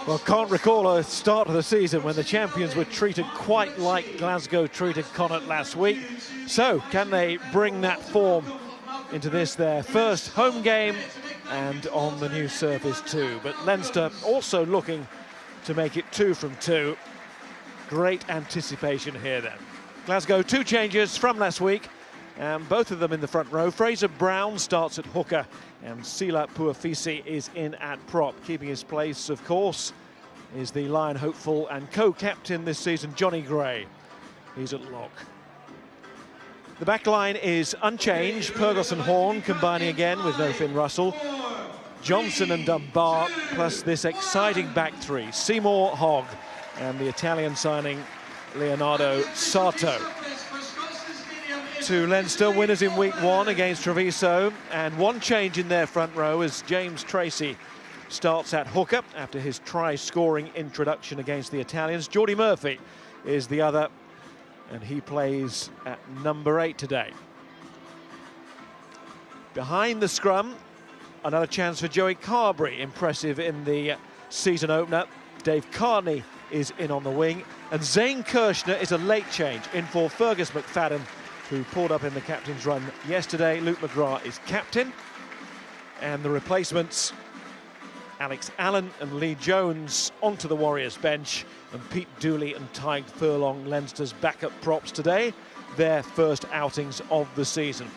Well, can't recall a start of the season when the champions were treated quite like Glasgow treated Connacht last week. So, can they bring that form into this, their first home game, and on the new surface too? But Leinster also looking to make it 2 from 2. Great anticipation here then. Glasgow, 2 changes from last week, and both of them in the front row. Fraser Brown starts at hooker, and Sila Puafisi is in at prop. Keeping his place, of course, is the Lion hopeful and co-captain this season, Johnny Gray. He's at lock. The back line is unchanged. Purgos and Horn combining again with no Finn Russell. Johnson and Dunbar, plus this exciting back three. Seymour, Hogg, and the Italian signing, Leonardo Sarto. To Leinster, winners in week 1 against Treviso, and one change in their front row as James Tracy starts at hooker after his try-scoring introduction against the Italians. Geordie Murphy is the other, and he plays at number 8 today. Behind the scrum, another chance for Joey Carberry, impressive in the season opener. Dave Carney is in on the wing, and Zane Kirshner is a late change in for Fergus McFadden, who pulled up in the captain's run yesterday. Luke McGrath is captain, and the replacements, Alex Allen and Lee Jones onto the Warriors bench, and Pete Dooley and Tyg Furlong, Leinster's backup props today, their first outings of the season.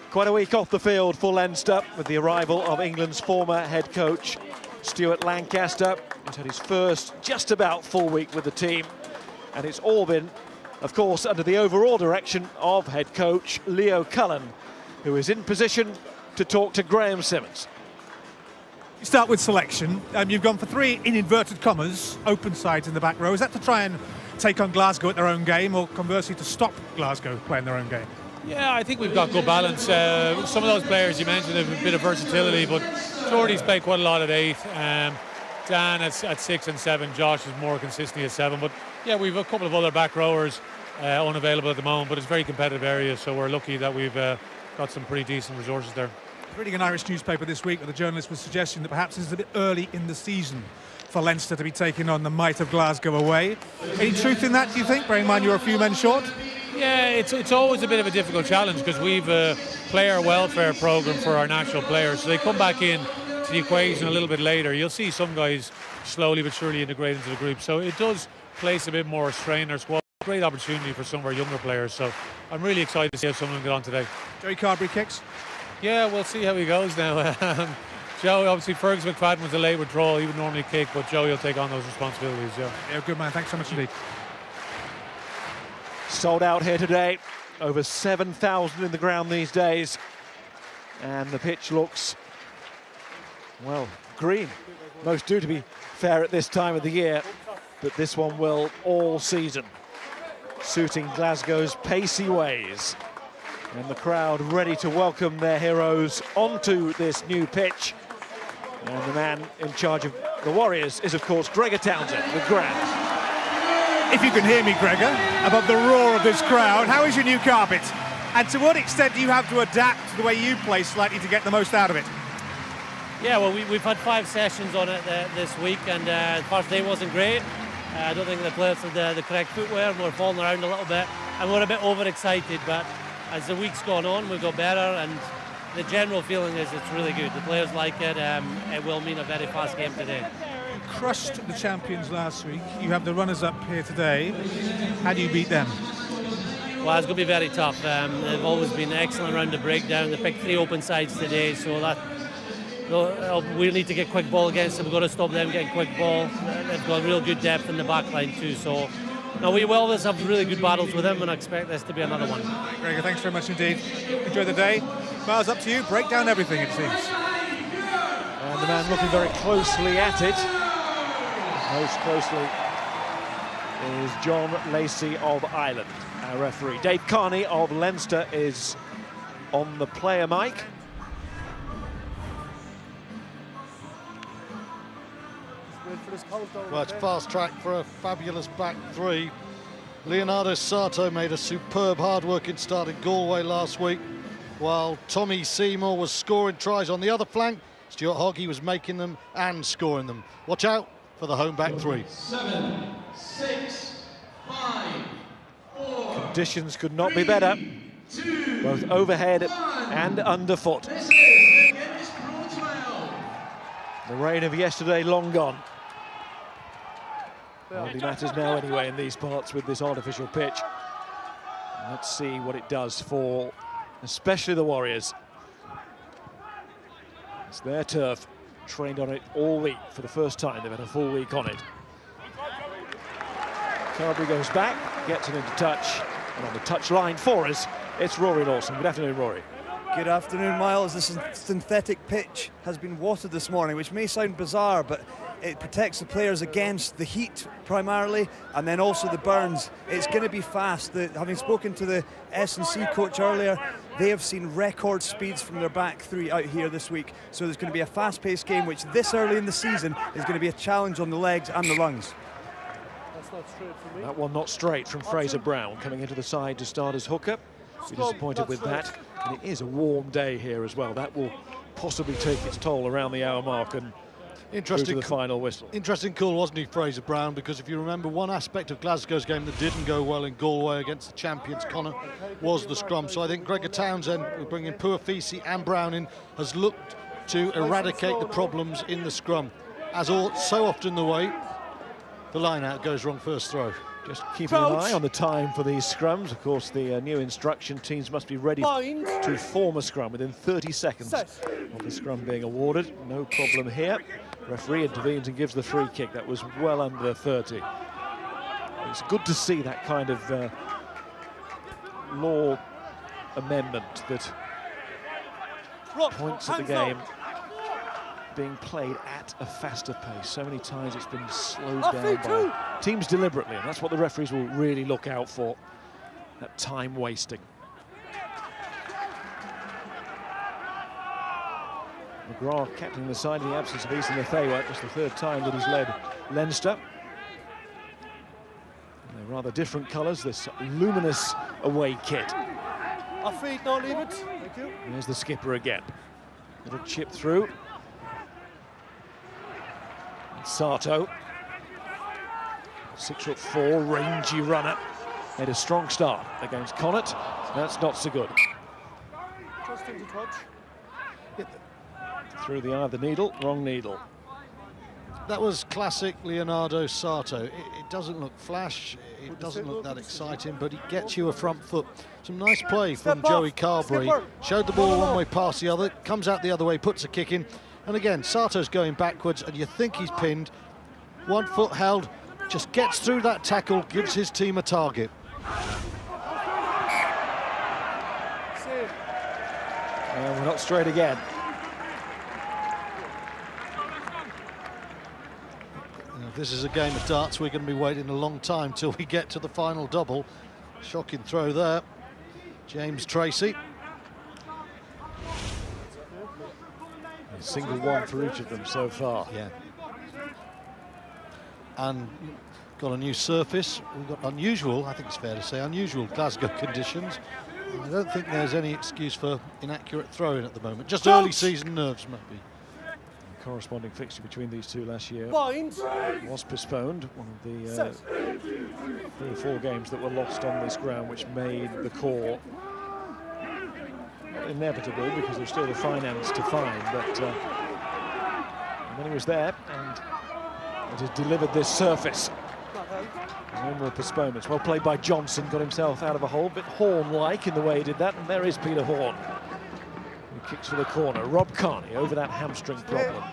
Quite a week off the field for Leinster with the arrival of England's former head coach Stuart Lancaster. He's had his first just about full week with the team, and it's all been, of course, under the overall direction of head coach Leo Cullen, who is in position to talk to Graham Simmons. You start with selection. You've gone for 3, in inverted commas, open sides in the back row. Is that to try and take on Glasgow at their own game, or conversely to stop Glasgow playing their own game? Yeah, I think we've got good balance. Some of those players you mentioned have a bit of versatility, but Jordy's played quite a lot at 8. Dan at 6 and 7. Josh is more consistently at 7. But yeah, we've a couple of other back rowers unavailable at the moment, but it's a very competitive area, so we're lucky that we've got some pretty decent resources there. Reading an Irish newspaper this week where the journalist was suggesting that perhaps this is a bit early in the season for Leinster to be taking on the might of Glasgow away. Any truth in that, do you think, bearing in mind you're a few men short? Yeah, it's always a bit of a difficult challenge because we've a player welfare programme for our national players, so they come back in to the equation a little bit later. You'll see some guys slowly but surely integrate into the group, so it does place a bit more strain on our squad. Great opportunity for some of our younger players, so I'm really excited to see how some of them get on today. Joey Carberry kicks? Yeah, we'll see how he goes now. Joe, obviously Fergus McFadden was a late withdrawal. He would normally kick, but Joey will take on those responsibilities. Yeah, good man. Thanks so much indeed. Sold out here today. Over 7,000 in the ground these days. And the pitch looks, well, green. Most do, to be fair, at this time of the year. But this one will all season, suiting Glasgow's pacey ways. And the crowd ready to welcome their heroes onto this new pitch. And the man in charge of the Warriors is, of course, Gregor Townsend with Grant. If you can hear me, Gregor, above the roar of this crowd, how is your new carpet? And to what extent do you have to adapt to the way you play slightly to get the most out of it? Yeah, well, we've had 5 sessions on it this week, and the first day wasn't great. I don't think the players had the correct footwear, and we're falling around a little bit, and we're a bit overexcited, but as the week's gone on, we've got better, and the general feeling is it's really good. The players like it. It will mean a very fast game today. You crushed the champions last week. You have the runners-up here today. How do you beat them? Well, it's going to be very tough. They've always been excellent around the breakdown. They picked 3 open sides today, so that we need to get quick ball against them. We've got to stop them getting quick ball. They've got real good depth in the back line too, so no, we will always have really good battles with them, and I expect this to be another one. Gregor, thanks very much indeed. Enjoy the day. Miles, up to you. Break down everything, it seems. And the man looking very closely at it, most closely, is John Lacey of Ireland, our referee. Dave Carney of Leinster is on the player mic. Well, it's fast track for a fabulous back 3. Leonardo Sarto made a superb hard-working start in Galway last week, while Tommy Seymour was scoring tries on the other flank. Stuart Hogg, he was making them and scoring them. Watch out for the home back three. 7, 6, 5, 4. Conditions could not be better, both overhead and underfoot. This is against Crowell. The rain of yesterday long gone. Hardly matters now anyway in these parts with this artificial pitch. Let's see what it does for especially the Warriors. It's their turf, trained on it all week. For the first time they've had a full week on it. Carberry goes back, gets it into touch, and on the touch line for us, it's Rory Lawson. Good afternoon, Rory. Good afternoon, Miles. This synthetic pitch has been watered this morning, which may sound bizarre, but it protects the players against the heat primarily, and then also the burns. It's going to be fast. Having spoken to the S&C coach earlier, they have seen record speeds from their back three out here this week. So there's going to be a fast-paced game, which this early in the season is going to be a challenge on the legs and the lungs. That's not straight for me. That one not straight from Fraser Brown, coming into the side to start as hooker. Be disappointed with that. And it is a warm day here as well. That will possibly take its toll around the hour mark and through to the final whistle. Interesting call, wasn't he, Fraser Brown? Because if you remember, one aspect of Glasgow's game that didn't go well in Galway against the champions, Connacht, was the scrum. So I think Gregor Townsend, bringing Puafisi and Brown in, has looked to eradicate the problems in the scrum. As so often the way, the line-out goes wrong first throw. Just keeping an eye on the time for these scrums. Of course, the new instruction, teams must be ready to form a scrum within 30 seconds of the scrum being awarded. No problem here. Referee intervenes and gives the free kick. That was well under 30. It's good to see that kind of law amendment that points at the game being played at a faster pace. So many times it's been slowed down by teams deliberately, and that's what the referees will really look out for, that time wasting. McGrath captaining the side in the absence of Ethan Lefewa, just the third time that he's led Leinster. And they're rather different colours, this luminous away kit. Off feet, don't leave it. Thank you. There's the skipper again. Little chip through. Sato, 6'4", rangy runner, made a strong start against Connacht. That's not so good. Just into touch. Through the eye of the needle, wrong needle. That was classic Leonardo Sato. It doesn't look flash, it doesn't look that exciting, but he gets you a front foot. Some nice play from Joey Carberry. Showed the ball one way past the other, comes out the other way, puts a kick in. And again, Sato's going backwards, and you think he's pinned. 1 foot held, just gets through that tackle, gives his team a target. And we're not straight again. If this is a game of darts, we're going to be waiting a long time till we get to the final double. Shocking throw there. James Tracy. A single one for each of them so far. Yeah. And got a new surface. We've got unusual, I think it's fair to say, unusual Glasgow conditions. I don't think there's any excuse for inaccurate throwing at the moment. Just early season nerves, maybe. The corresponding fixture between these two last year Bind. was postponed. One of the 3 or 4 games that were lost on this ground, which made the core not inevitable because there's still the finance to find. But and then he was there, and it has delivered this surface. No more postponements. Well played by Johnson, got himself out of a hole, a bit Horn-like in the way he did that, and there is Peter Horn, who kicks for the corner. Rob Carney over that hamstring problem.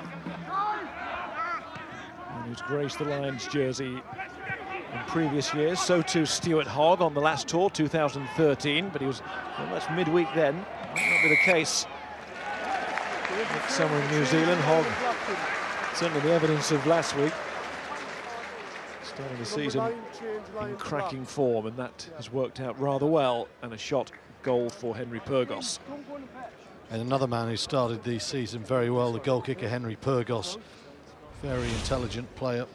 And who's graced the Lions jersey in previous years. So too Stuart Hogg on the last tour, 2013, but he was almost midweek then. Might not be the case somewhere in New Zealand. Hogg, certainly the evidence of last week. Starting the season in cracking form, and that has worked out rather well, and a shot goal for Henry Pyrgos. And another man who started the season very well, the goal kicker Henry Pyrgos. Very intelligent player.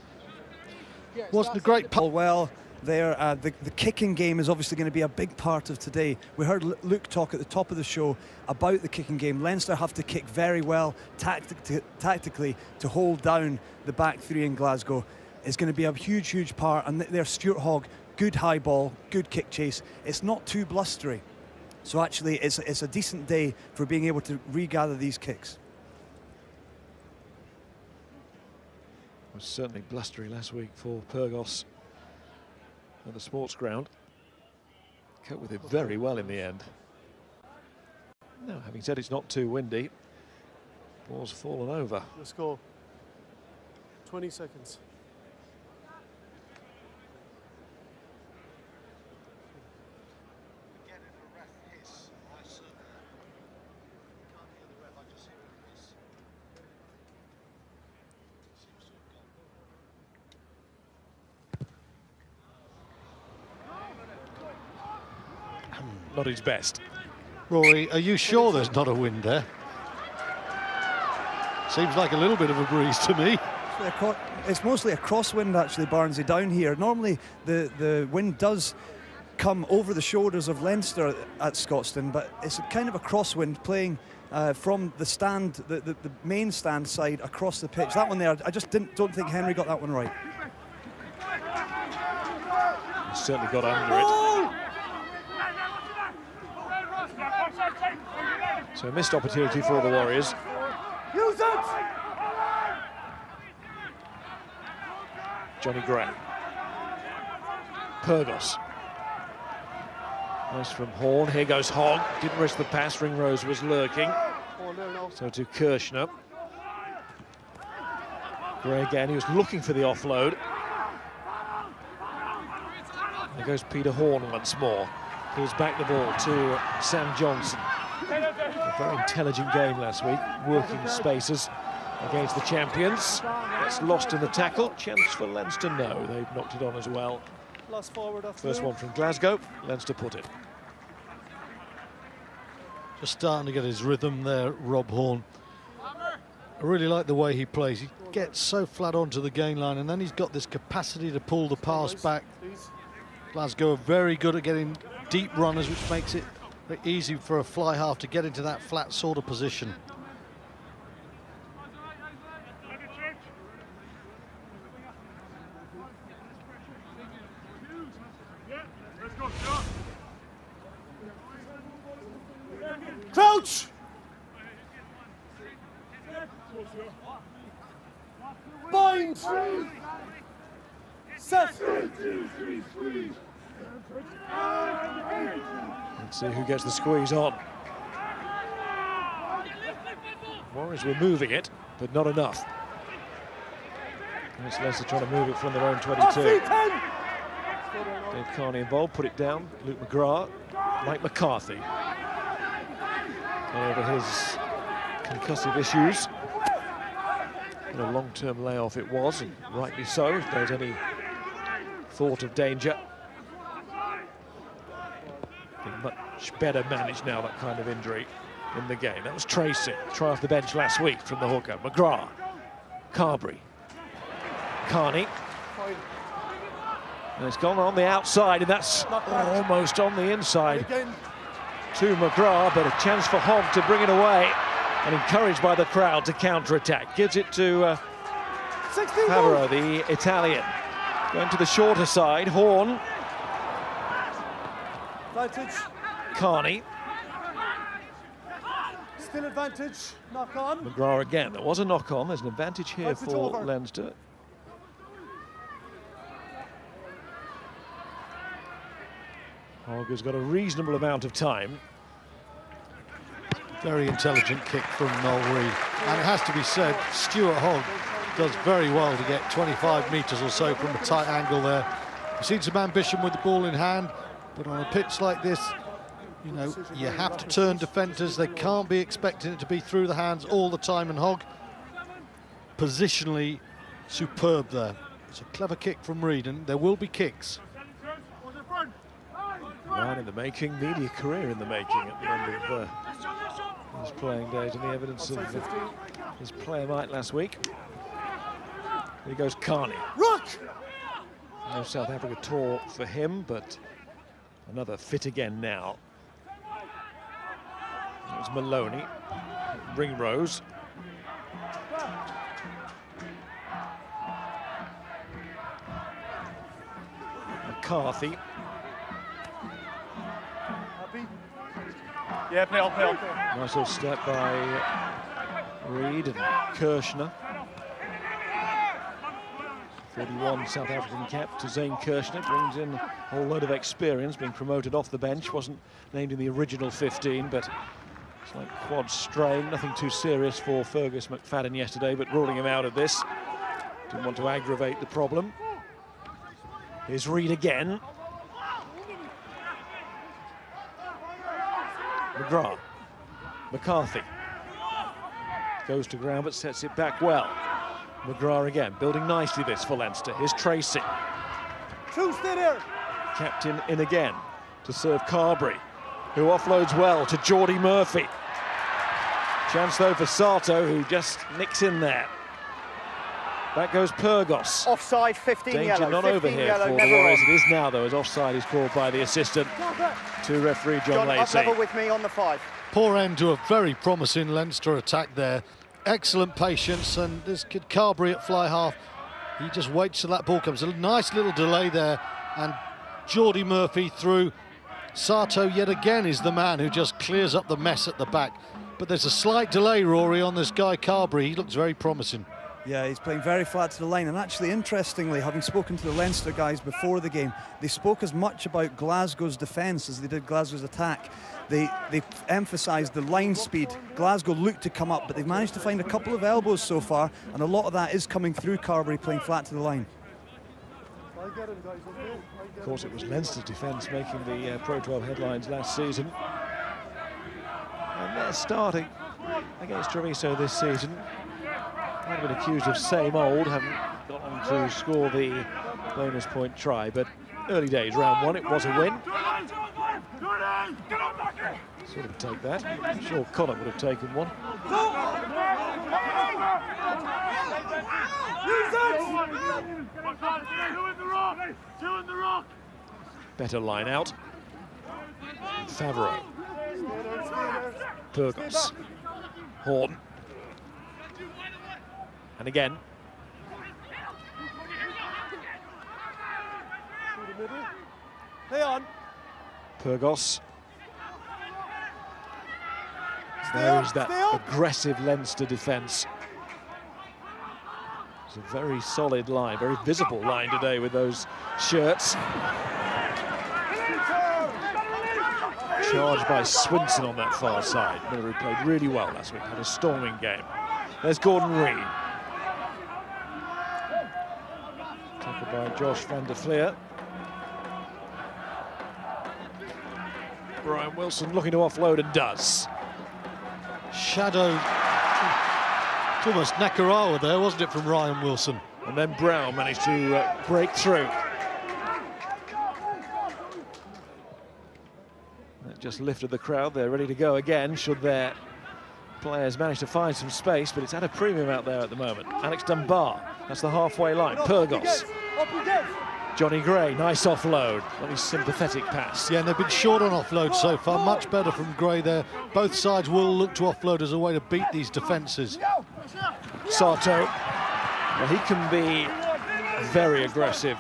Wasn't a great Well, there. The kicking game is obviously going to be a big part of today. We heard Luke talk at the top of the show about the kicking game. Leinster have to kick very well tactically to hold down the back three in Glasgow. It's going to be a huge part, and there's Stuart Hogg, good high ball, good kick chase. It's not too blustery, so actually it's a decent day for being able to regather these kicks. It was certainly blustery last week for Pyrgos at the sports ground. Coped with it very well in the end. Now, having said it's not too windy, ball's fallen over. Let's go. 20 seconds. Not his best. Rory, are you sure there's not a wind there? Seems like a little bit of a breeze to me. It's mostly a crosswind actually, Barnsley, down here. Normally the wind does come over the shoulders of Leinster at Scotstoun, but it's kind of a crosswind playing from the stand, the main stand side across the pitch. That one there, I just don't think Henry got that one right. He certainly got under it. So a missed opportunity for the Warriors. Use it! Johnny Gray. Pyrgos. Nice from Horn. Here goes Hogg. Didn't risk the pass. Ringrose was lurking. So to Kirshner. Gray again. He was looking for the offload. There goes Peter Horn once more. Pulls back the ball to Sam Johnson. A very intelligent game last week, working spaces against the champions. That's lost in the tackle. Chance for Leinster, no. They've knocked it on as well. First one from Glasgow. Leinster put it. Just starting to get his rhythm there, Rob Horn. I really like the way he plays. He gets so flat onto the gain line, and then he's got this capacity to pull the pass back. Glasgow are very good at getting deep runners, which makes it very easy for a fly half to get into that flat sort of position. Crouch! Bind! Set! Let's see who gets the squeeze on. Warriors were moving it, but not enough. It's Leicester trying to move it from their own 22. Dave Carney involved, put it down. Luke McGrath, Mike McCarthy. Over his concussive issues. And a long-term layoff it was, and rightly so, if there's any thought of danger. Much better managed now, that kind of injury in the game. That was Tracy, try off the bench last week from the hooker. McGrath, Carberry, Carney. And it's gone on the outside, and that's almost on the inside to McGrath, but a chance for Hogg to bring it away, and encouraged by the crowd to counter-attack. Gives it to Favreau, the Italian. Going to the shorter side, Horn. Advantage. Carney. Still advantage. Knock on. McGrath again. There was a knock on. There's an advantage here Advantage for over. Leinster. Hogg has got a reasonable amount of time. Very intelligent kick from Noel Reid. And it has to be said, Stuart Hogg does very well to get 25 metres or so from a tight angle there. We've seen some ambition with the ball in hand, but on a pitch like this, you know, you have to turn defenders. They can't be expecting it to be through the hands all the time, and Hogg, positionally superb there. It's a clever kick from Reid, and there will be kicks. Man in the making, media career in the making at the end of his playing days, and the evidence of his player might last week. Here goes Carney. Rock! No South Africa tour for him, but another fit again now. It was Maloney, Ringrose. McCarthy. Yeah, play on. Nice little step by Reid and Kirshner. 41 South African cap to Zane Kirshner, brings in a whole load of experience, being promoted off the bench, wasn't named in the original 15, but it's like quad strain, nothing too serious for Fergus McFadden yesterday, but ruling him out of this. Didn't want to aggravate the problem. Here's Reid again. McGrath, McCarthy goes to ground but sets it back well. McGrath again, building nicely this for Leinster. Here's Tracy. Two stay there. Captain in again to serve Carberry, who offloads well to Geordie Murphy. Chance though for Sato, who just nicks in there. Back goes Pyrgos. Offside, 15 Danger yellow. not 15 over here yellow, for the never Warriors. on. It is now though, as offside is called by the assistant to referee John Up Lacey. level with me on the 5. Poor end to a very promising Leinster attack there. Excellent patience, and this kid Carberry at fly half, he just waits till that ball comes. A nice little delay there, and Geordie Murphy through. Sato yet again is the man who just clears up the mess at the back. But there's a slight delay, Rory, on this guy Carberry. He looks very promising. Yeah, he's playing very flat to the line, and actually, interestingly, having spoken to the Leinster guys before the game, they spoke as much about Glasgow's defence as they did Glasgow's attack. They emphasised the line speed. Glasgow looked to come up, but they've managed to find a couple of elbows so far, and a lot of that is coming through Carberry playing flat to the line. Of course, it was Leinster's defence making the Pro 12 headlines last season. And they're starting against Treviso this season. Might have been accused of same old, haven't got on to score the bonus point try, but early days, round one, it was a win. Sort of take that. I'm sure Connacht would have taken one. Better line out. Favreau. Pyrgos. Horn. And again. Play on. Pyrgos. There is that aggressive Leinster defence. It's a very solid line, very visible line today with those shirts. Charged by Swinson on that far side. Miller, who played really well last week, had a storming game. There's Gordon Reid. Tackled by Josh van der Fleer. Brian Wilson looking to offload and does. Shadow, it's almost Nakarawa there, wasn't it, from Ryan Wilson? And then Brown managed to break through. That just lifted the crowd. They're ready to go again, should their players manage to find some space, but it's at a premium out there at the moment. Alex Dunbar, that's the halfway line. Pyrgos. Johnny Gray, nice offload. Very sympathetic pass. Yeah, and they've been short on offload so far. Much better from Gray there. Both sides will look to offload as a way to beat these defences. Sato, well, he can be very aggressive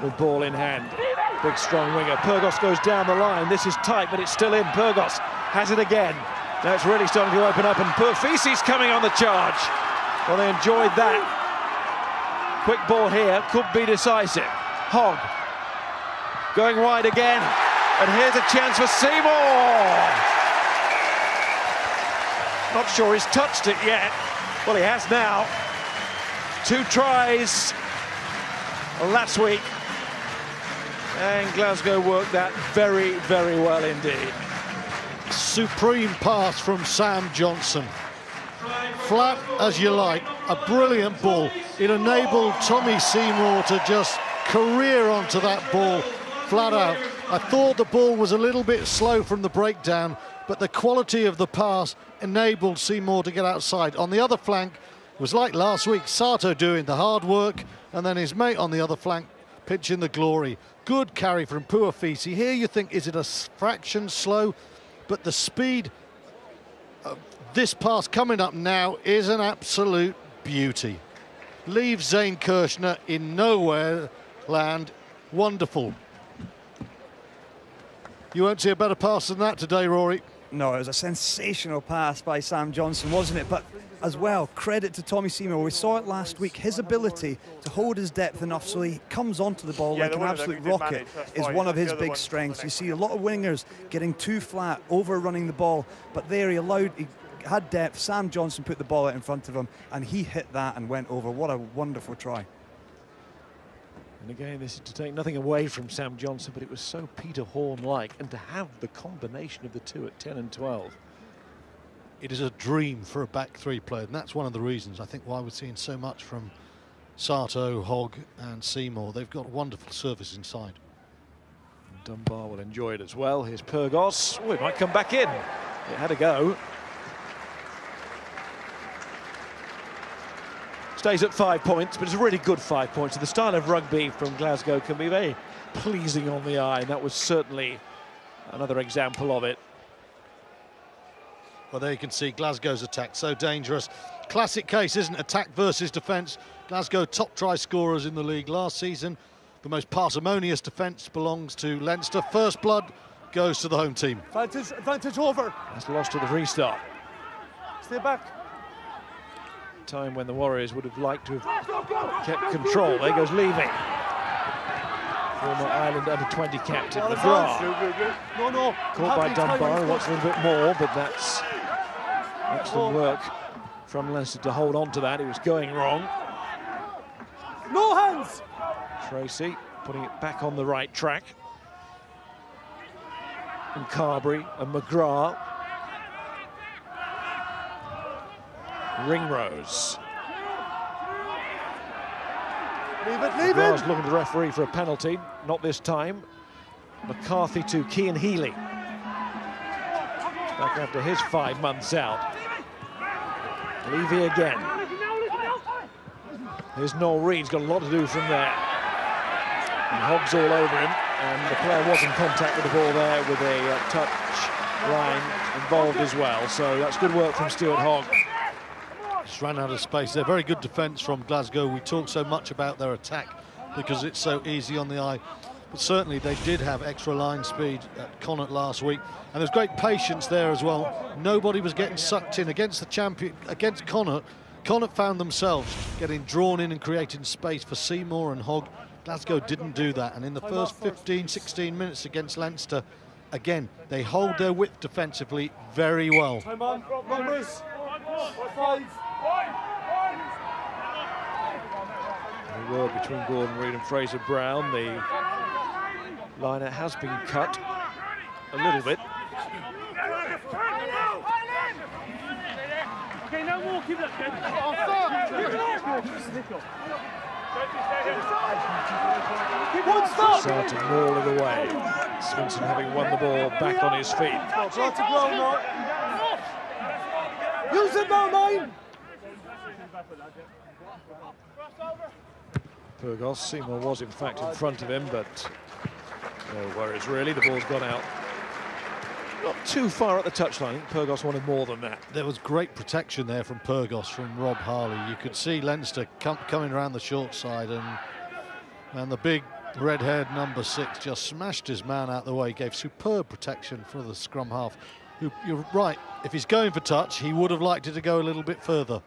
with ball in hand. Big, strong winger. Pyrgos goes down the line. This is tight, but it's still in. Pyrgos has it again. Now it's really starting to open up, and Perfisi's coming on the charge. Well, they enjoyed that. Quick ball here, could be decisive. Hogg going wide again, and here's a chance for Seymour. Not sure he's touched it yet. Well, he has now. 2 tries last week, and Glasgow worked that very, very well indeed. Supreme pass from Sam Johnson. Flat as you like, a brilliant ball. It enabled Tommy Seymour to just career onto that ball flat out. I thought the ball was a little bit slow from the breakdown, but the quality of the pass enabled Seymour to get outside. On the other flank, it was like last week, Sato doing the hard work, and then his mate on the other flank Pitching the glory. Good carry from Puafisi. Here you think, is it a fraction slow? But the speed of this pass coming up now is an absolute beauty. Leaves Zane Kirshner in nowhere land. Wonderful. You won't see a better pass than that today, Rory. No, it was a sensational pass by Sam Johnson, wasn't it? But as well, credit to Tommy Seymour. We saw it last week. His ability to hold his depth enough so he comes onto the ball like an absolute rocket is one of his big strengths. You see a lot of wingers getting too flat, overrunning the ball, but there he had depth. Sam Johnson put the ball out in front of him, and he hit that and went over. What a wonderful try. And again, this is to take nothing away from Sam Johnson, but it was so Peter Horne-like, and to have the combination of the two at 10 and 12. It is a dream for a back three player, and that's one of the reasons I think why we're seeing so much from Sato, Hogg and Seymour. They've got wonderful service inside. And Dunbar will enjoy it as well. Here's Pyrgos. Oh, it might come back in. It had a go. Stays at 5 points, but it's a really good 5 points. And the style of rugby from Glasgow can be very pleasing on the eye, and that was certainly another example of it. Well, there you can see Glasgow's attack, so dangerous. Classic case, isn't it? Attack versus defence. Glasgow top try scorers in the league last season. The most parsimonious defence belongs to Leinster. First blood goes to the home team. Advantage over. That's lost to the restart. Stay back. Time when the Warriors would have liked to have kept control. There goes Levy. Former Ireland under-20 captain McGrath. No. Caught by Dunbar, who wants a little bit more, but that's excellent work from Leinster to hold on to that. It was going wrong. No hands. Tracy putting it back on the right track. And Carberry and McGrath. Ringrose. Leave it. McGrath's looking at the referee for a penalty. Not this time. McCarthy to Cian Healy. Back after his 5 months out. Levy again. Here's Noel Reid's got a lot to do from there. And Hogg's all over him, and the player was in contact with the ball there with a touch line involved as well. So that's good work from Stuart Hogg. Just ran out of space there. Very good defence from Glasgow. We talk so much about their attack because it's so easy on the eye. But certainly they did have extra line speed at Connacht last week. And there's great patience there as well. Nobody was getting sucked in against the champion, against Connacht. Connacht found themselves getting drawn in and creating space for Seymour and Hogg. Glasgow didn't do that. And in the first 15, 16 minutes against Leinster, again, they hold their width defensively very well. Time on. Numbers. 5. A word between Gordon Reid and Fraser Brown. The liner has been cut a little bit. Okay, no more. Keep that. Keep one stop. Sarton more of the way. Swinson having won the ball back on his feet. Use it now, 9. Pyrgos, Seymour was in fact in front of him, but no worries really. The ball's gone out. Not too far at the touchline. I think Pyrgos wanted more than that. There was great protection there from Pyrgos, from Rob Harley. You could see Leinster coming around the short side, and the big red-haired number 6 just smashed his man out the way, gave superb protection for the scrum half, who, you're right, if he's going for touch, he would have liked it to go a little bit further.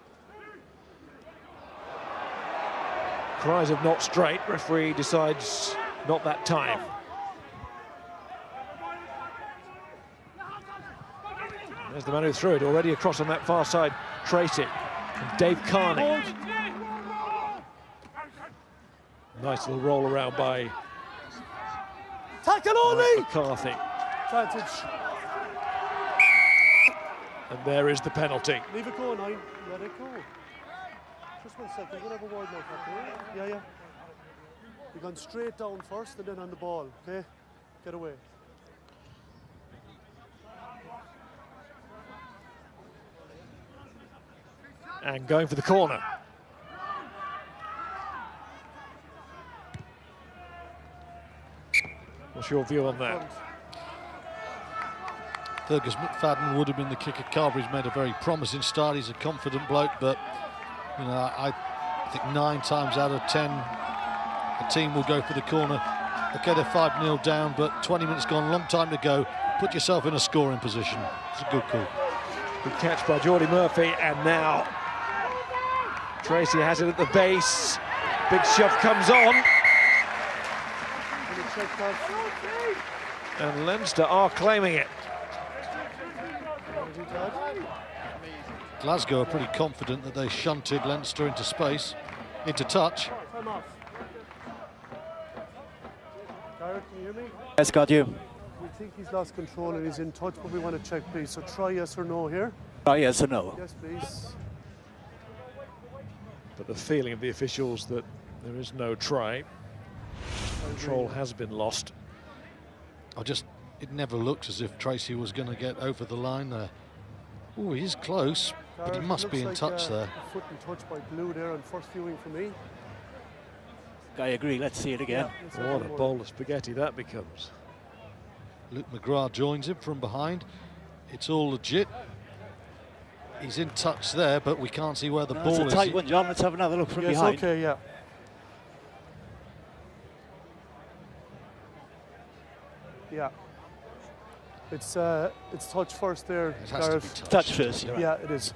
Cries of not straight. Referee decides not that time. There's the man who threw it already across on that far side. Tracy and Dave Carney. Nice little roll around by Tackle only. McCarthy. Advantage. And there is the penalty. Leave it go, 9. Let it go. Just 1 second. We'll have a word now, okay? Yeah. You've gone straight down first and then on the ball, okay? Get away. And going for the corner. What's your view on that? Fergus McFadden would have been the kicker. Carberry's made a very promising start. He's a confident bloke, but you know, I think 9 times out of 10 a team will go for the corner. Okay, they're 5-0 down, but 20 minutes gone, long time to go. Put yourself in a scoring position. It's a good call. Good catch by Geordie Murphy, and now Tracy has it at the base. Big shove comes on. And Leinster are claiming it. Glasgow are pretty confident that they shunted Leinster into space, into touch. Gareth, can you hear me? Yes, got you. We think he's lost control and he's in touch, but we want to check, please. So try yes or no here. Oh, yes or no? Yes, please. But the feeling of the officials that there is no try. Control has been lost. It never looked as if Tracy was going to get over the line there. Oh, he's close, but he must be in touch there. A foot in touch by Blue there on first viewing for me. I agree, let's see it again. Yeah, what a bowl of spaghetti that becomes. Luke McGrath joins him from behind. It's all legit. He's in touch there, but we can't see where the ball is. It's a tight one, John. Let's have another look from yes, behind. Okay, yeah. Yeah. It's touch first there, It has to be Gareth. Touch first, you're right. Yeah, it is.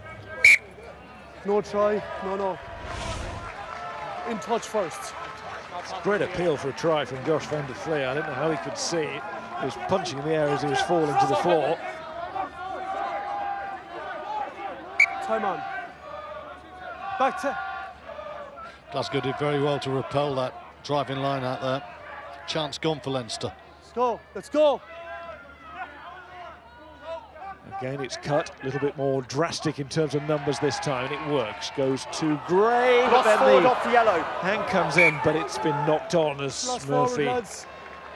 No try, no. In touch first. Great appeal for a try from Josh van der Fleer. I don't know how he could see it. He was punching in the air as he was falling to the floor. Time on. Back to... Glasgow did very well to repel that driving line out there. Chance gone for Leinster. Let's go. Again, it's cut, a little bit more drastic in terms of numbers this time, and it works. Goes to Gray, but then the yellow. hand comes in, but it's been knocked on as Last Murphy forward, lads.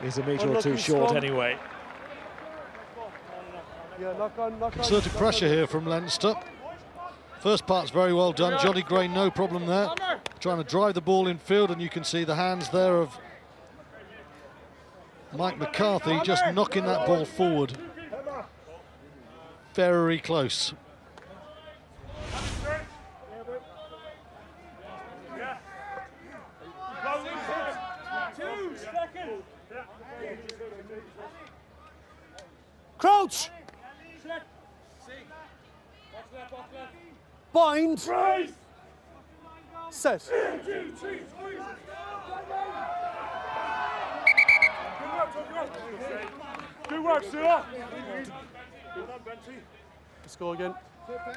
is a metre or Unlucky two short scrum. anyway. Yeah, knock on. Concerted pressure here from Leinster. First part's very well done. Johnny Gray, no problem there. Trying to drive the ball in field, and you can see the hands there of Mike McCarthy just knocking that ball forward. Very close. Crouch. Bind. Set. Good work, Stuart. Let's go again.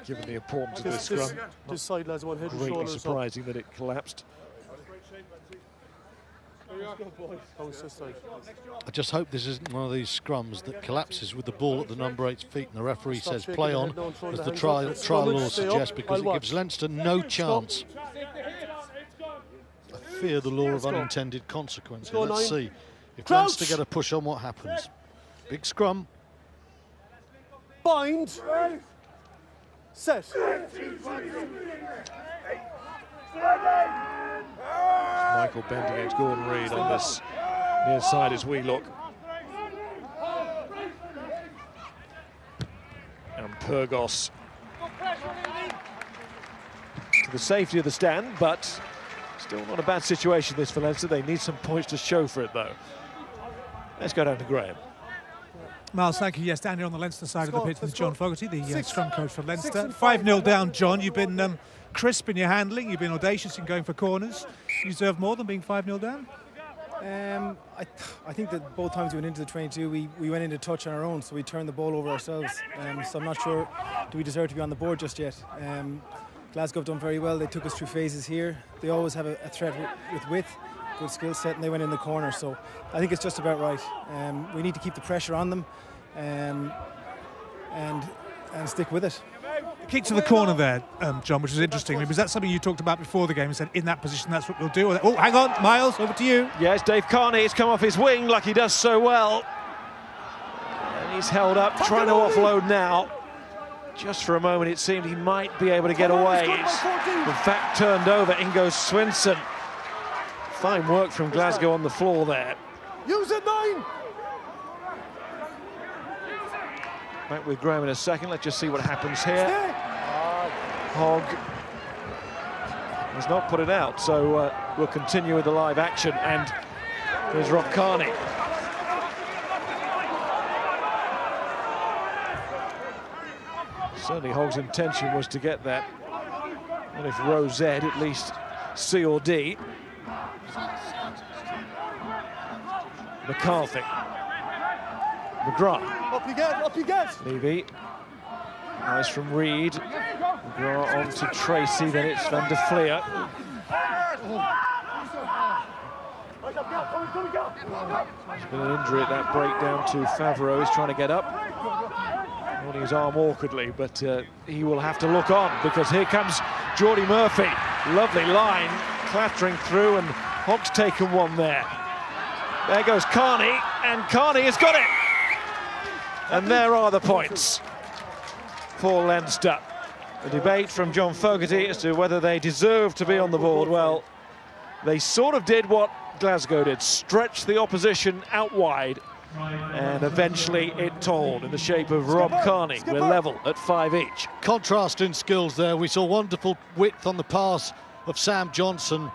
Given the importance of this scrum, This side, lads, one head and greatly shoulders up. surprising that it collapsed. Bounce this side. I just hope this isn't one of these scrums that collapses with the ball at the number 8's feet and the referee Stop says shaking play the on, head, don't throw as the the hands trial up. Let's go, law stay up. suggests, because I'll it gives watch. Leinster no chance. I fear the law of Let's go. unintended consequences. Let's go, Let's 9. see if Crouch. Leinster get a push on, what happens. Big scrum. Bind. Set. Michael bent against Gordon Reid on this near side as we look. And Pyrgos to the safety of the stand, but still not a bad situation this for Leinster. They need some points to show for it though. Let's go down to Graham. Miles, thank you. Yes, down here on the Leinster side of the pitch with John Fogarty, the Six. scrum coach for Leinster. 6 and 5. 5-0 down, John. You've been crisp in your handling. You've been audacious in going for corners. You deserve more than being 5-0 down? I think that both times we went into the 22, we went into touch on our own, so we turned the ball over ourselves. So I'm not sure, do we deserve to be on the board just yet? Glasgow have done very well. They took us through phases here. They always have a threat with width, good skill set, and they went in the corner. So I think it's just about right. We need to keep the pressure on them and stick with it. Kick to the corner there, John, which is interesting. I mean, was that something you talked about before the game and said in that position that's what we'll do? Oh, hang on, Miles, over to you. Yes, Dave Carney has come off his wing like he does so well. And he's held up, trying to offload now. Just for a moment, it seemed he might be able to get away. It's in fact turned over. Ingo Swinson. Fine work from Glasgow on the floor there. Use it, 9. Back with Graham in a second. Let's just see what happens here. Hogg has not put it out, so we'll continue with the live action. And there's Rob Kearney. Certainly Hogg's intention was to get that, and if row Z, at least C or D. McCarthy. McGrath. Up you get. Levy. Nice from Reed. McGrath on to Tracy, then it's Van der Fleer. There's been an injury at that breakdown to Favreau. He's trying to get up. Holding his arm awkwardly, but he will have to look on, because here comes Geordie Murphy. Lovely line, clattering through, and Hogg's taken one there. There goes Kearney, and Kearney has got it. And there are the points for Leinster. The debate from John Fogarty as to whether they deserve to be on the board. Well, they sort of did what Glasgow did, stretch the opposition out wide, and eventually it told in the shape of Rob Kearney. We're level at 5 each. Contrast in skills there. We saw wonderful width on the pass of Sam Johnson,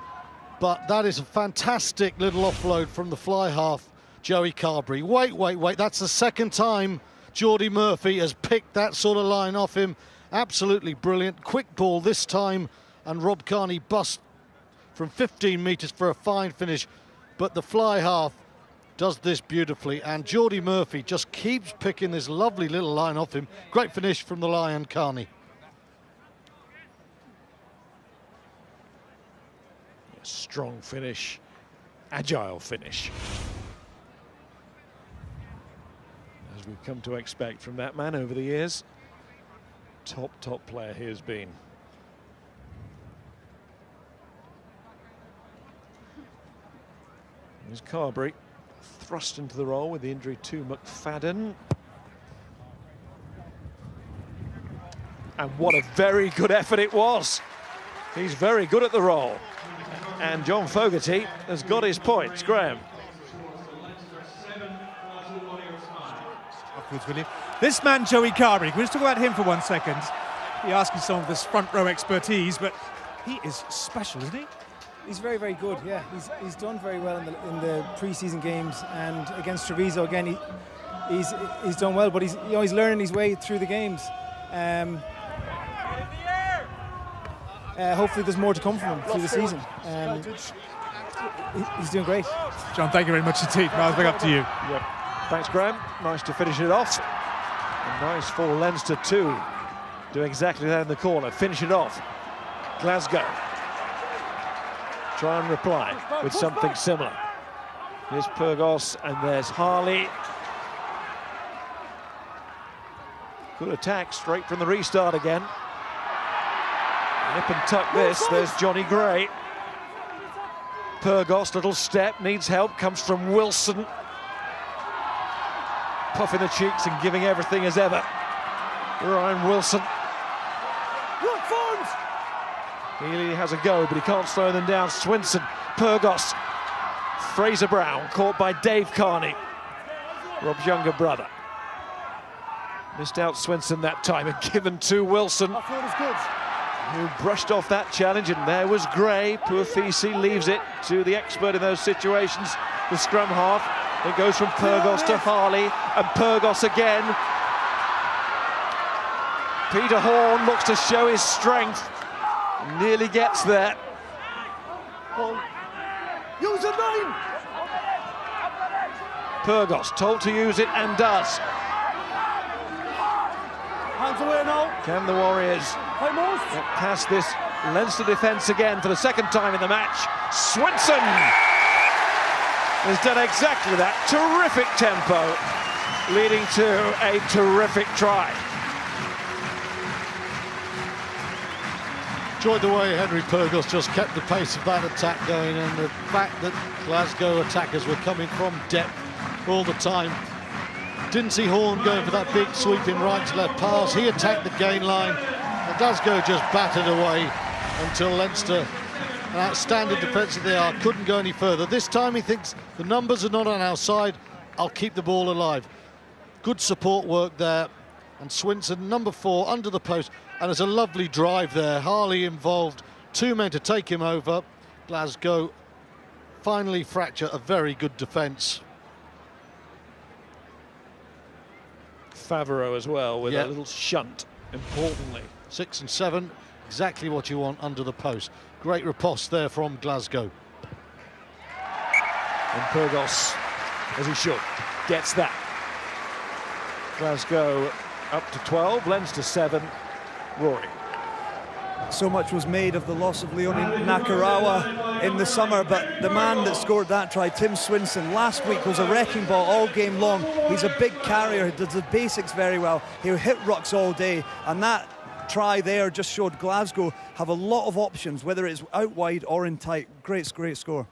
but that is a fantastic little offload from the fly half, Joey Carberry. Wait, that's the second time Geordie Murphy has picked that sort of line off him. Absolutely brilliant. Quick ball this time, and Rob Kearney busts from 15 metres for a fine finish, but the fly half does this beautifully, and Geordie Murphy just keeps picking this lovely little line off him. Great finish from the Lion, Kearney. Strong finish, agile finish, as we've come to expect from that man over the years. Top player he has been. Here's Carberry, thrust into the role with the injury to McFadden. And what a very good effort it was. He's very good at the role. And John Fogarty has got his points. Graham. This man, Joey Carberry, can we just talk about him for 1 second? He asking some of this front row expertise, but he is special, isn't he? He's very, very good. Yeah, he's done very well in the pre-season games, and against Treviso again, he's done well. But he's learning his way through the games. Hopefully, there's more to come from him through the season. He's doing great. John, thank you very much indeed. Miles, back up to you. Yep. Thanks, Graham. Nice to finish it off. And nice for Leinster too. Do exactly that in the corner. Finish it off. Glasgow. Try and reply with something similar. Here's Pyrgos, and there's Harley. Good attack straight from the restart again. Nip and tuck this. There's Johnny Gray. Pyrgos, little step, needs help, comes from Wilson. Puffing the cheeks and giving everything as ever. Ryan Wilson. Healy has a go, but he can't slow them down. Swinson, Pyrgos, Fraser Brown, caught by Dave Kearney, Rob's younger brother. Missed out Swinson that time and given to Wilson, who brushed off that challenge, and there was Gray. Poor Fisi leaves it to the expert in those situations, the scrum half. It goes from Pyrgos to Harley, and Pyrgos again. Peter Horn looks to show his strength. Nearly gets there. Use a nine. Pyrgos told to use it and does. Hands away now. Can the Warriors get past this Leinster defence again for the second time in the match? Swinson has done exactly that. Terrific tempo, leading to a terrific try. Enjoyed the way Henry Pyrgos just kept the pace of that attack going, and the fact that Glasgow attackers were coming from depth all the time. Didn't see Horn going for that big sweeping right to left pass. He attacked the gain line, and Glasgow just battered away until Leinster, an outstanding defensive they are, couldn't go any further. This time he thinks the numbers are not on our side, I'll keep the ball alive. Good support work there. And Swinson, number 4, under the post, and there's a lovely drive there. Harley involved, 2 men to take him over. Glasgow finally fracture a very good defence. Favreau as well with a little shunt, importantly. 6 and 7, exactly what you want under the post. Great riposte there from Glasgow. And Purgos, as he should, gets that. Glasgow up to 12, Leinster 7, Rory. So much was made of the loss of Leone Nakarawa in the summer, but the man that scored that try, Tim Swinson, last week was a wrecking ball all game long. He's a big carrier, he does the basics very well. He'll hit rucks all day, and that try there just showed Glasgow have a lot of options, whether it's out wide or in tight. Great score.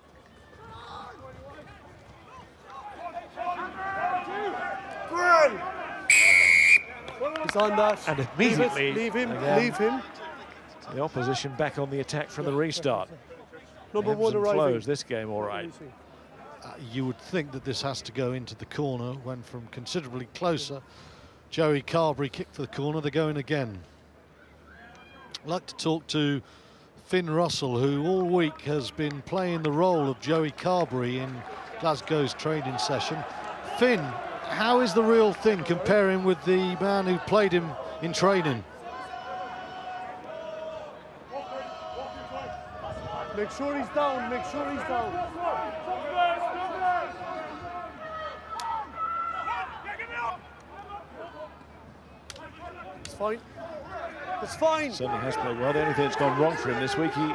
He's on that. And immediately, leave him. The opposition back on the attack from the restart. Number 1 arriving. Flows this game all right. You would think that this has to go into the corner when from considerably closer. Joey Carberry kicked for the corner, they're going again. I'd like to talk to Finn Russell, who all week has been playing the role of Joey Carberry in Glasgow's training session. Finn, how is the real thing comparing with the man who played him in training? Make sure he's down, It's fine. It's fine. Certainly has played well. The only thing that's gone wrong for him this week, he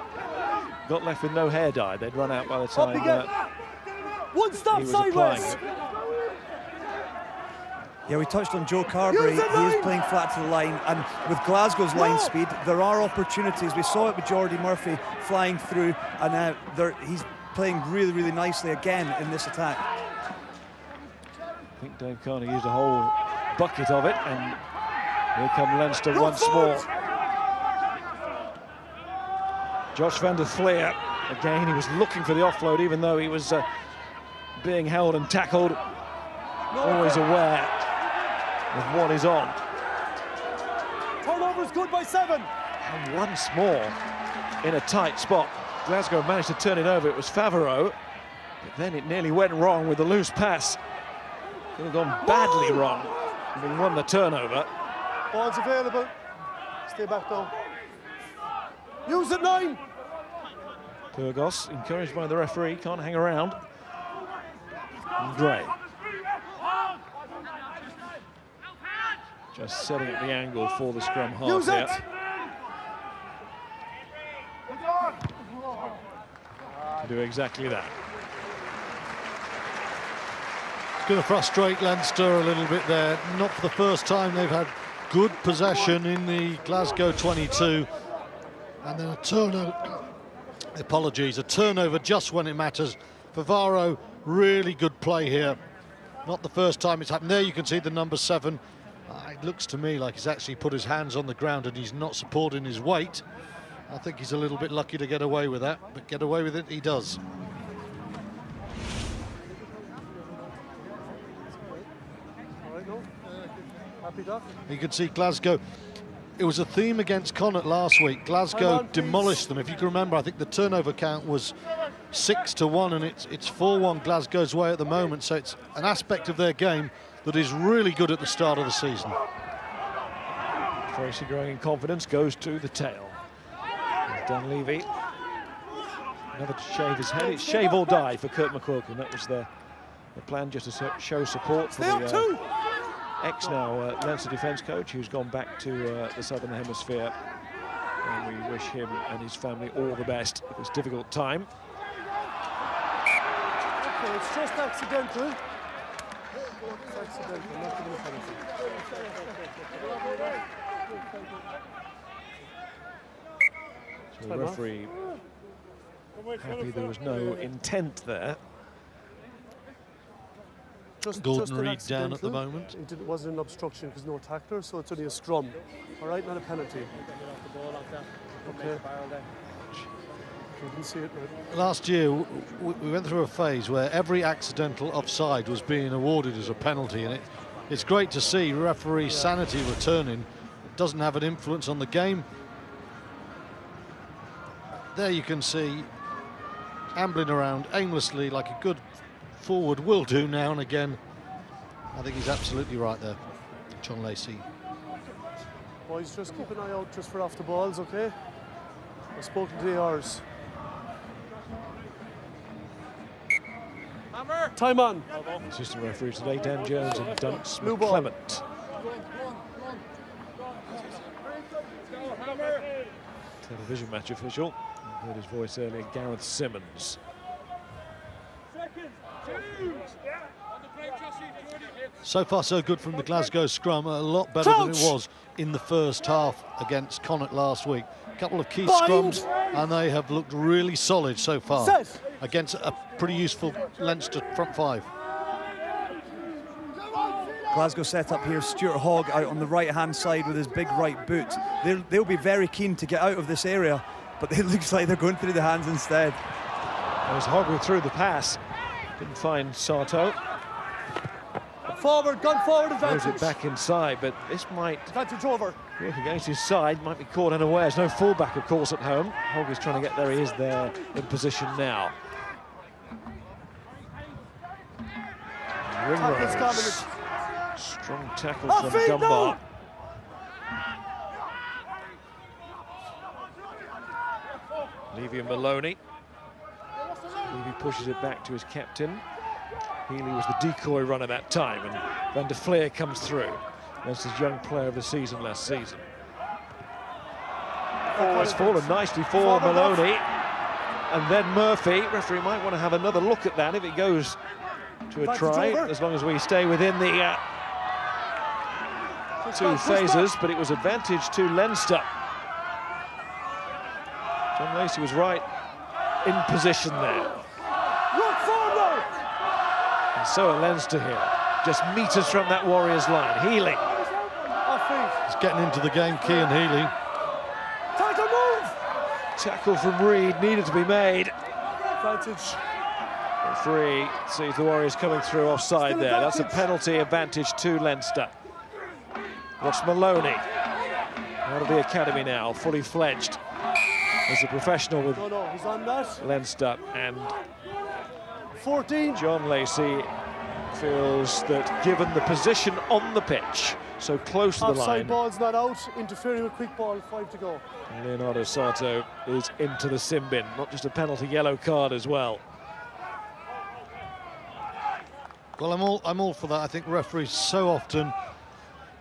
got left with no hair dye. They'd run out by the time One stop he was sideways. applying it. Yeah, we touched on Joe Carberry. He is playing flat to the line, and with Glasgow's line speed, there are opportunities. We saw it with Jordy Murphy flying through, and he's playing really, really nicely again in this attack. I think Dave Carney used a whole bucket of it, and here come Leinster once more. Josh van der Fleer, again, he was looking for the offload, even though he was being held and tackled, always aware of what is on. Turnover's good by 7. And once more, in a tight spot, Glasgow managed to turn it over. It was Favreau, but then it nearly went wrong with the loose pass. Could have gone badly wrong, having won the turnover. Ball's available. Stay back down. Use it, 9. Purgos, encouraged by the referee, can't hang around. And Gray. Just setting up the angle for the scrum half Use here. it. Do exactly that. It's going to frustrate Leinster a little bit there. Not for the first time they've had good possession in the Glasgow 22. And then a turnover. Apologies, a turnover just when it matters. Favaro, really good play here. Not the first time it's happened. There you can see the number 7. It looks to me like he's actually put his hands on the ground and he's not supporting his weight. I think he's a little bit lucky to get away with that, but get away with it he does. You can see Glasgow. It was a theme against Connacht last week. Glasgow demolished them. If you can remember, I think the turnover count was 6-1, and it's 4-1 Glasgow's way at the moment. So it's an aspect of their game that is really good at the start of the season. Tracy, growing in confidence, goes to the tail. Dunleavy, never to shave his head. It's shave or die for Kurt McQuilkin. That was the plan, just to show support for the ex-now Leinster defence coach, who's gone back to the Southern Hemisphere. And we wish him and his family all the best at this difficult time. Okay, it's just accidental. It's accidental, not giving a penalty. So the referee happy there was no intent there. Gordon Reid down at the moment. It wasn't an obstruction because no tackler, so it's only a scrum. All right, not a penalty. Okay. Couldn't see it, right? Last year, we went through a phase where every accidental offside was being awarded as a penalty, and it's great to see referee sanity returning. It doesn't have an influence on the game. There you can see ambling around aimlessly like a good forward will do now and again. I think he's absolutely right there, John Lacey. Boys, just keep an eye out just for off the balls, okay? I've spoken to the ARs. Time on. Assistant referee today, Dan Jones and Dunce Blue ball. Clement. Television match official. Heard his voice earlier, Gareth Simmons. So far so good from the Glasgow scrum, a lot better than it was in the first half against Connacht last week. A couple of key scrums and they have looked really solid so far against a pretty useful Leinster front five. Glasgow set up here, Stuart Hogg out on the right-hand side with his big right boot. They'll be very keen to get out of this area, but it looks like they're going through the hands instead. There's Hogg who threw the pass, didn't find Sato. Forward, gun forward advantage. Throws it back inside, but this might advantage over. work against his side, might be caught unawares. No fullback, of course, at home. Hogg is trying to get there, he is there in position now. Ringrose. Strong tackle from Dunbar. Levy and Maloney. Levy pushes it back to his captain. Healy was the decoy runner that time, and Van der Fleer comes through. That's his young player of the season last season. Oh, it's fallen nicely for Maloney. And then Murphy. Referee might want to have another look at that if it goes to a try, as long as we stay within the two phases, but it was advantage to Leinster. John Lacey was right in position there. And so are Leinster here, just metres from that Warriors line. Healy. He's getting into the game, Cian Healy. Tackle from Reid needed to be made. Advantage. Referee sees the Warriors coming through offside there. That's a penalty advantage to Leinster. Ross Maloney, out of the academy now, fully fledged as a professional with he's on that. Leinster, and 14. John Lacey feels that given the position on the pitch, so close to the line. Offside ball's not out, interfering with quick ball, 5 to go. Leonardo Sato is into the sin bin, not just a penalty yellow card as well. Well, I'm all for that. I think referees so often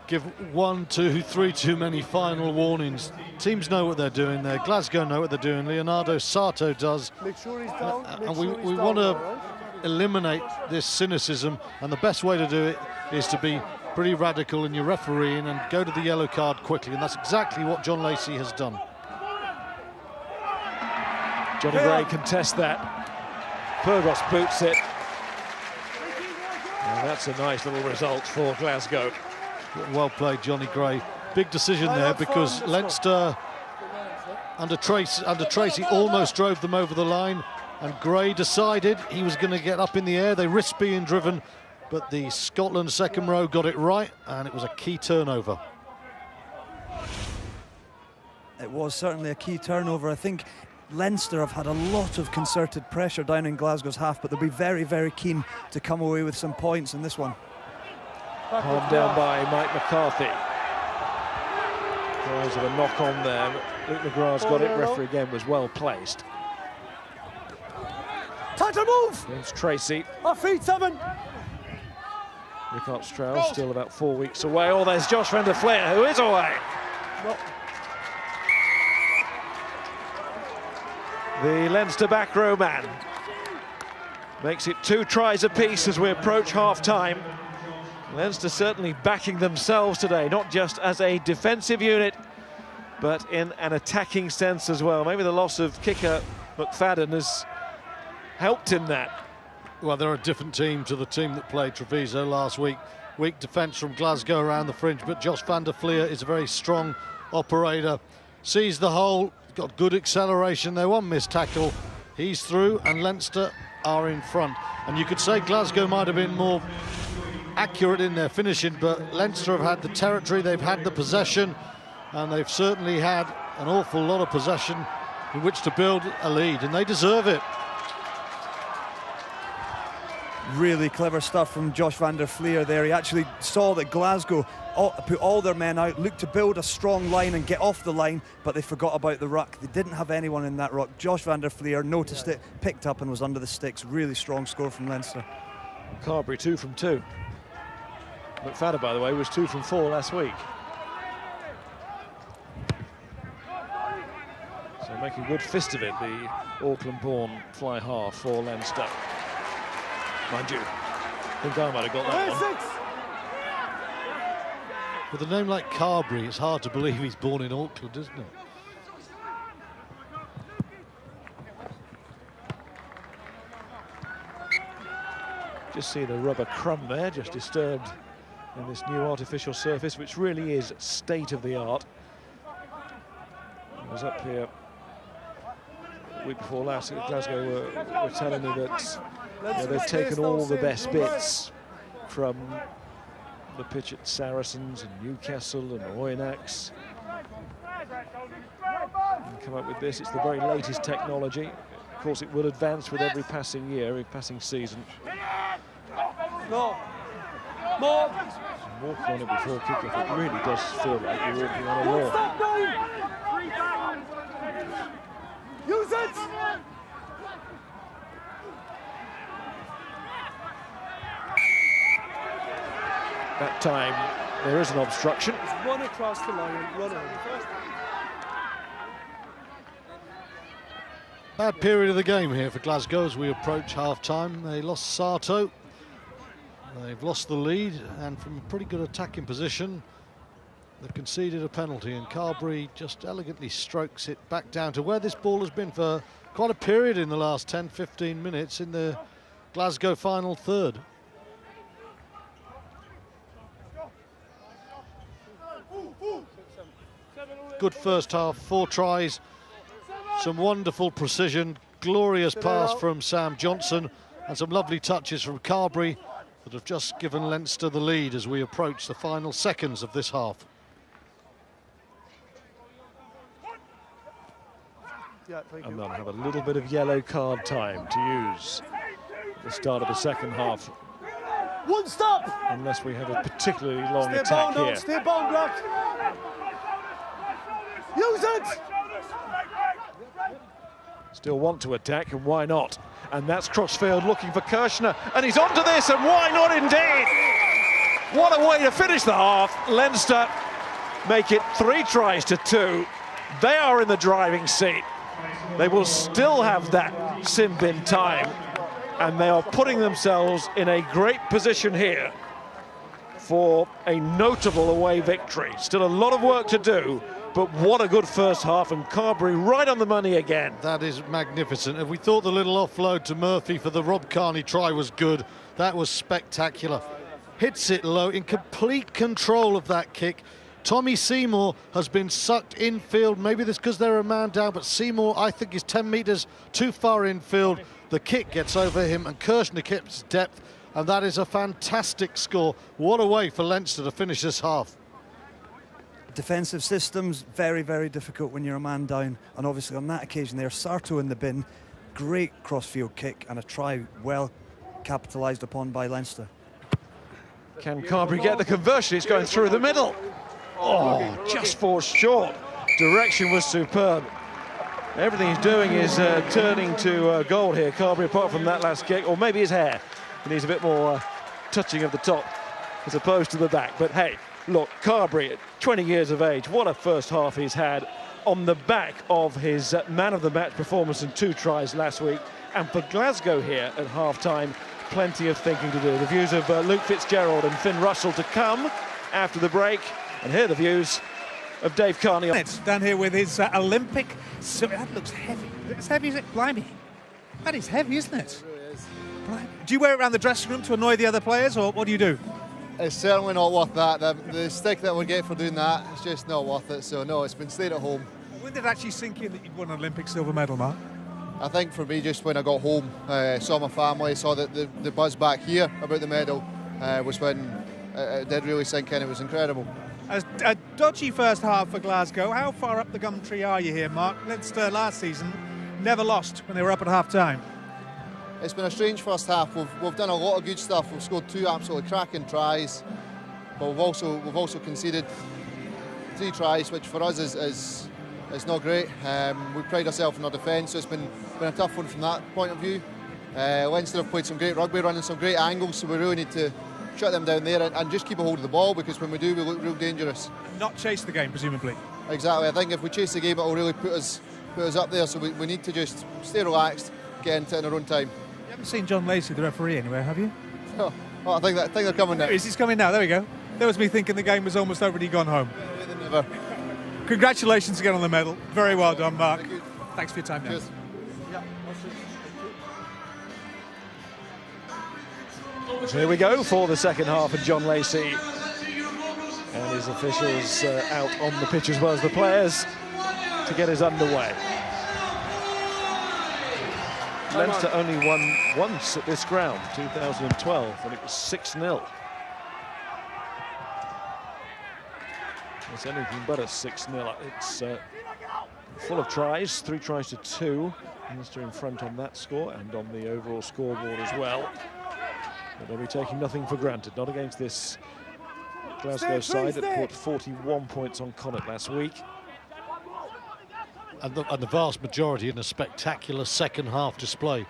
give 1, 2, 3 too many final warnings. Teams know what they're doing there. Glasgow know what they're doing. Leonardo Sato does. Make sure he's down. And we want to eliminate this cynicism, and the best way to do it is to be pretty radical in your refereeing and go to the yellow card quickly, and that's exactly what John Lacey has done. Johnny Gray contests that. Purgos boots it. And that's a nice little result for Glasgow. Well played, Johnny Gray. Big decision there, because Leinster under Tracy almost drove them over the line, and Gray decided he was going to get up in the air. They risked being driven, but the Scotland second row got it right, and it was a key turnover. It was certainly a key turnover. I think Leinster have had a lot of concerted pressure down in Glasgow's half, but they'll be very, very keen to come away with some points in this one. Palmed down by Mike McCarthy. Cries of a knock on there, but Luke McGrath's got it. Referee again was well placed. Time to move! Against Tracy. Off feet, 7. Ricard Strauss still about 4 weeks away. Oh, there's Josh van der Fleer, who is away. No. The Leinster back row man makes it 2 tries apiece as we approach half-time. Leinster certainly backing themselves today, not just as a defensive unit, but in an attacking sense as well. Maybe the loss of kicker McFadden has helped in that. Well, they're a different team to the team that played Treviso last week. Weak defence from Glasgow around the fringe, but Josh van der Fleer is a very strong operator. Sees the hole, got good acceleration there, 1 missed tackle. He's through, and Leinster are in front. And you could say Glasgow might have been more accurate in their finishing, but Leinster have had the territory, they've had the possession, and they've certainly had an awful lot of possession in which to build a lead, and they deserve it. Really clever stuff from Josh van der Flier there. He actually saw that Glasgow put all their men out, looked to build a strong line and get off the line, but they forgot about the ruck. They didn't have anyone in that ruck. Josh van der Flier noticed it, picked up and was under the sticks. Really strong score from Leinster. Carberry 2 from 2. McFadden, by the way, was 2 from 4 last week. So making a good fist of it, the Auckland-born fly half for Leinster. Mind you, I think I might have got that one. With a name like Carberry, it's hard to believe he's born in Auckland, isn't it? Just see the rubber crumb there, just disturbed in this new artificial surface, which really is state-of-the-art. I was up here the week before last at Glasgow, were telling me that they've taken all the best bits from the pitch at Saracens and Newcastle and Oyonnax and come up with this. It's the very latest technology. Of course, it will advance with every passing year, every passing season. More. Walking on it before kickoff, it really does feel like you're walking on a lawn. Use it! That time, there is an obstruction. Just run across the line, run in. Bad period of the game here for Glasgow as we approach half-time. They lost Sato. They've lost the lead, and from a pretty good attacking position, they've conceded a penalty, and Carberry just elegantly strokes it back down to where this ball has been for quite a period in the last 10-15 minutes in the Glasgow final third. Good first half, 4 tries, some wonderful precision, glorious pass from Sam Johnson, and some lovely touches from Carberry that have just given Leinster the lead as we approach the final seconds of this half. And they'll have a little bit of yellow card time to use at the start of the second half. One stop! Unless we have a particularly long Stay attack bound here. Stay bound, Black. Use it! Still want to attack, and why not? And that's Crossfield looking for Kirshner, and he's onto this, and why not indeed? What a way to finish the half. Leinster make it 3 tries to 2. They are in the driving seat. They will still have that sin bin time, and they are putting themselves in a great position here for a notable away victory. Still a lot of work to do, but what a good first half, and Carberry right on the money again. That is magnificent. If we thought the little offload to Murphy for the Rob Kearney try was good, that was spectacular. Hits it low, in complete control of that kick. Tommy Seymour has been sucked infield. Maybe that's because they're a man down, but Seymour, I think, is 10 metres too far infield. The kick gets over him, and Kirshner keeps depth, and that is a fantastic score. What a way for Leinster to finish this half. Defensive systems, very, very difficult when you're a man down. And obviously on that occasion there, Sarto in the bin. Great crossfield kick and a try well capitalised upon by Leinster. Can Carberry get the conversion? It's going through the middle. Oh, just falls short. Direction was superb. Everything he's doing is turning to gold here, Carberry, apart from that last kick, or maybe his hair. He needs a bit more touching of the top as opposed to the back. But hey, look, Carberry at 20 years of age, what a first half he's had on the back of his man of the match performance and 2 tries last week. And for Glasgow here at half-time, plenty of thinking to do. The views of Luke Fitzgerald and Finn Russell to come after the break. And here are the views of Dave Kearney. Down here with his Olympic. So that looks heavy. It's heavy, is it? Blimey. That is heavy, isn't it? It really is. Blimey. Do you wear it around the dressing room to annoy the other players, or what do you do? It's certainly not worth that. The stick that we get for doing that is just not worth it. So no, it's been staying at home. When did it actually sink in that you'd won an Olympic silver medal, Mark? I think for me, just when I got home, saw my family, saw the buzz back here about the medal, was when it did really sink in. It was incredible. A dodgy first half for Glasgow. How far up the gum tree are you here, Mark? Leinster last season never lost when they were up at half-time. It's been a strange first half. We've done a lot of good stuff. We've scored 2 absolutely cracking tries, but we've also conceded 3 tries, which for us is not great. We pride ourselves in our defence, so it's been a tough one from that point of view. Leinster have played some great rugby, running some great angles, so we really need to shut them down there and just keep a hold of the ball, because when we do, we look real dangerous. Not chase the game, presumably. Exactly. I think if we chase the game, it'll really put us up there. So we need to just stay relaxed, get into it in our own time. You haven't seen John Lacey, the referee, anywhere, have you? Oh, I think they're coming now. He's coming now. There we go. There was me thinking the game was almost over and he'd gone home. Never. Congratulations again on the medal. Very well done, Mark. Thanks for your time. Cheers. So here we go for the second half, and John Lacey and his officials out on the pitch as well as the players to get us underway. Leinster only won once at this ground, 2012, and it was 6-0. It's anything but a 6-0. It's full of tries, 3 tries to 2. Leinster in front on that score and on the overall scoreboard as well. But they'll be taking nothing for granted, not against this Glasgow side that put 41 points on Connacht last week. And the vast majority in a spectacular second half display.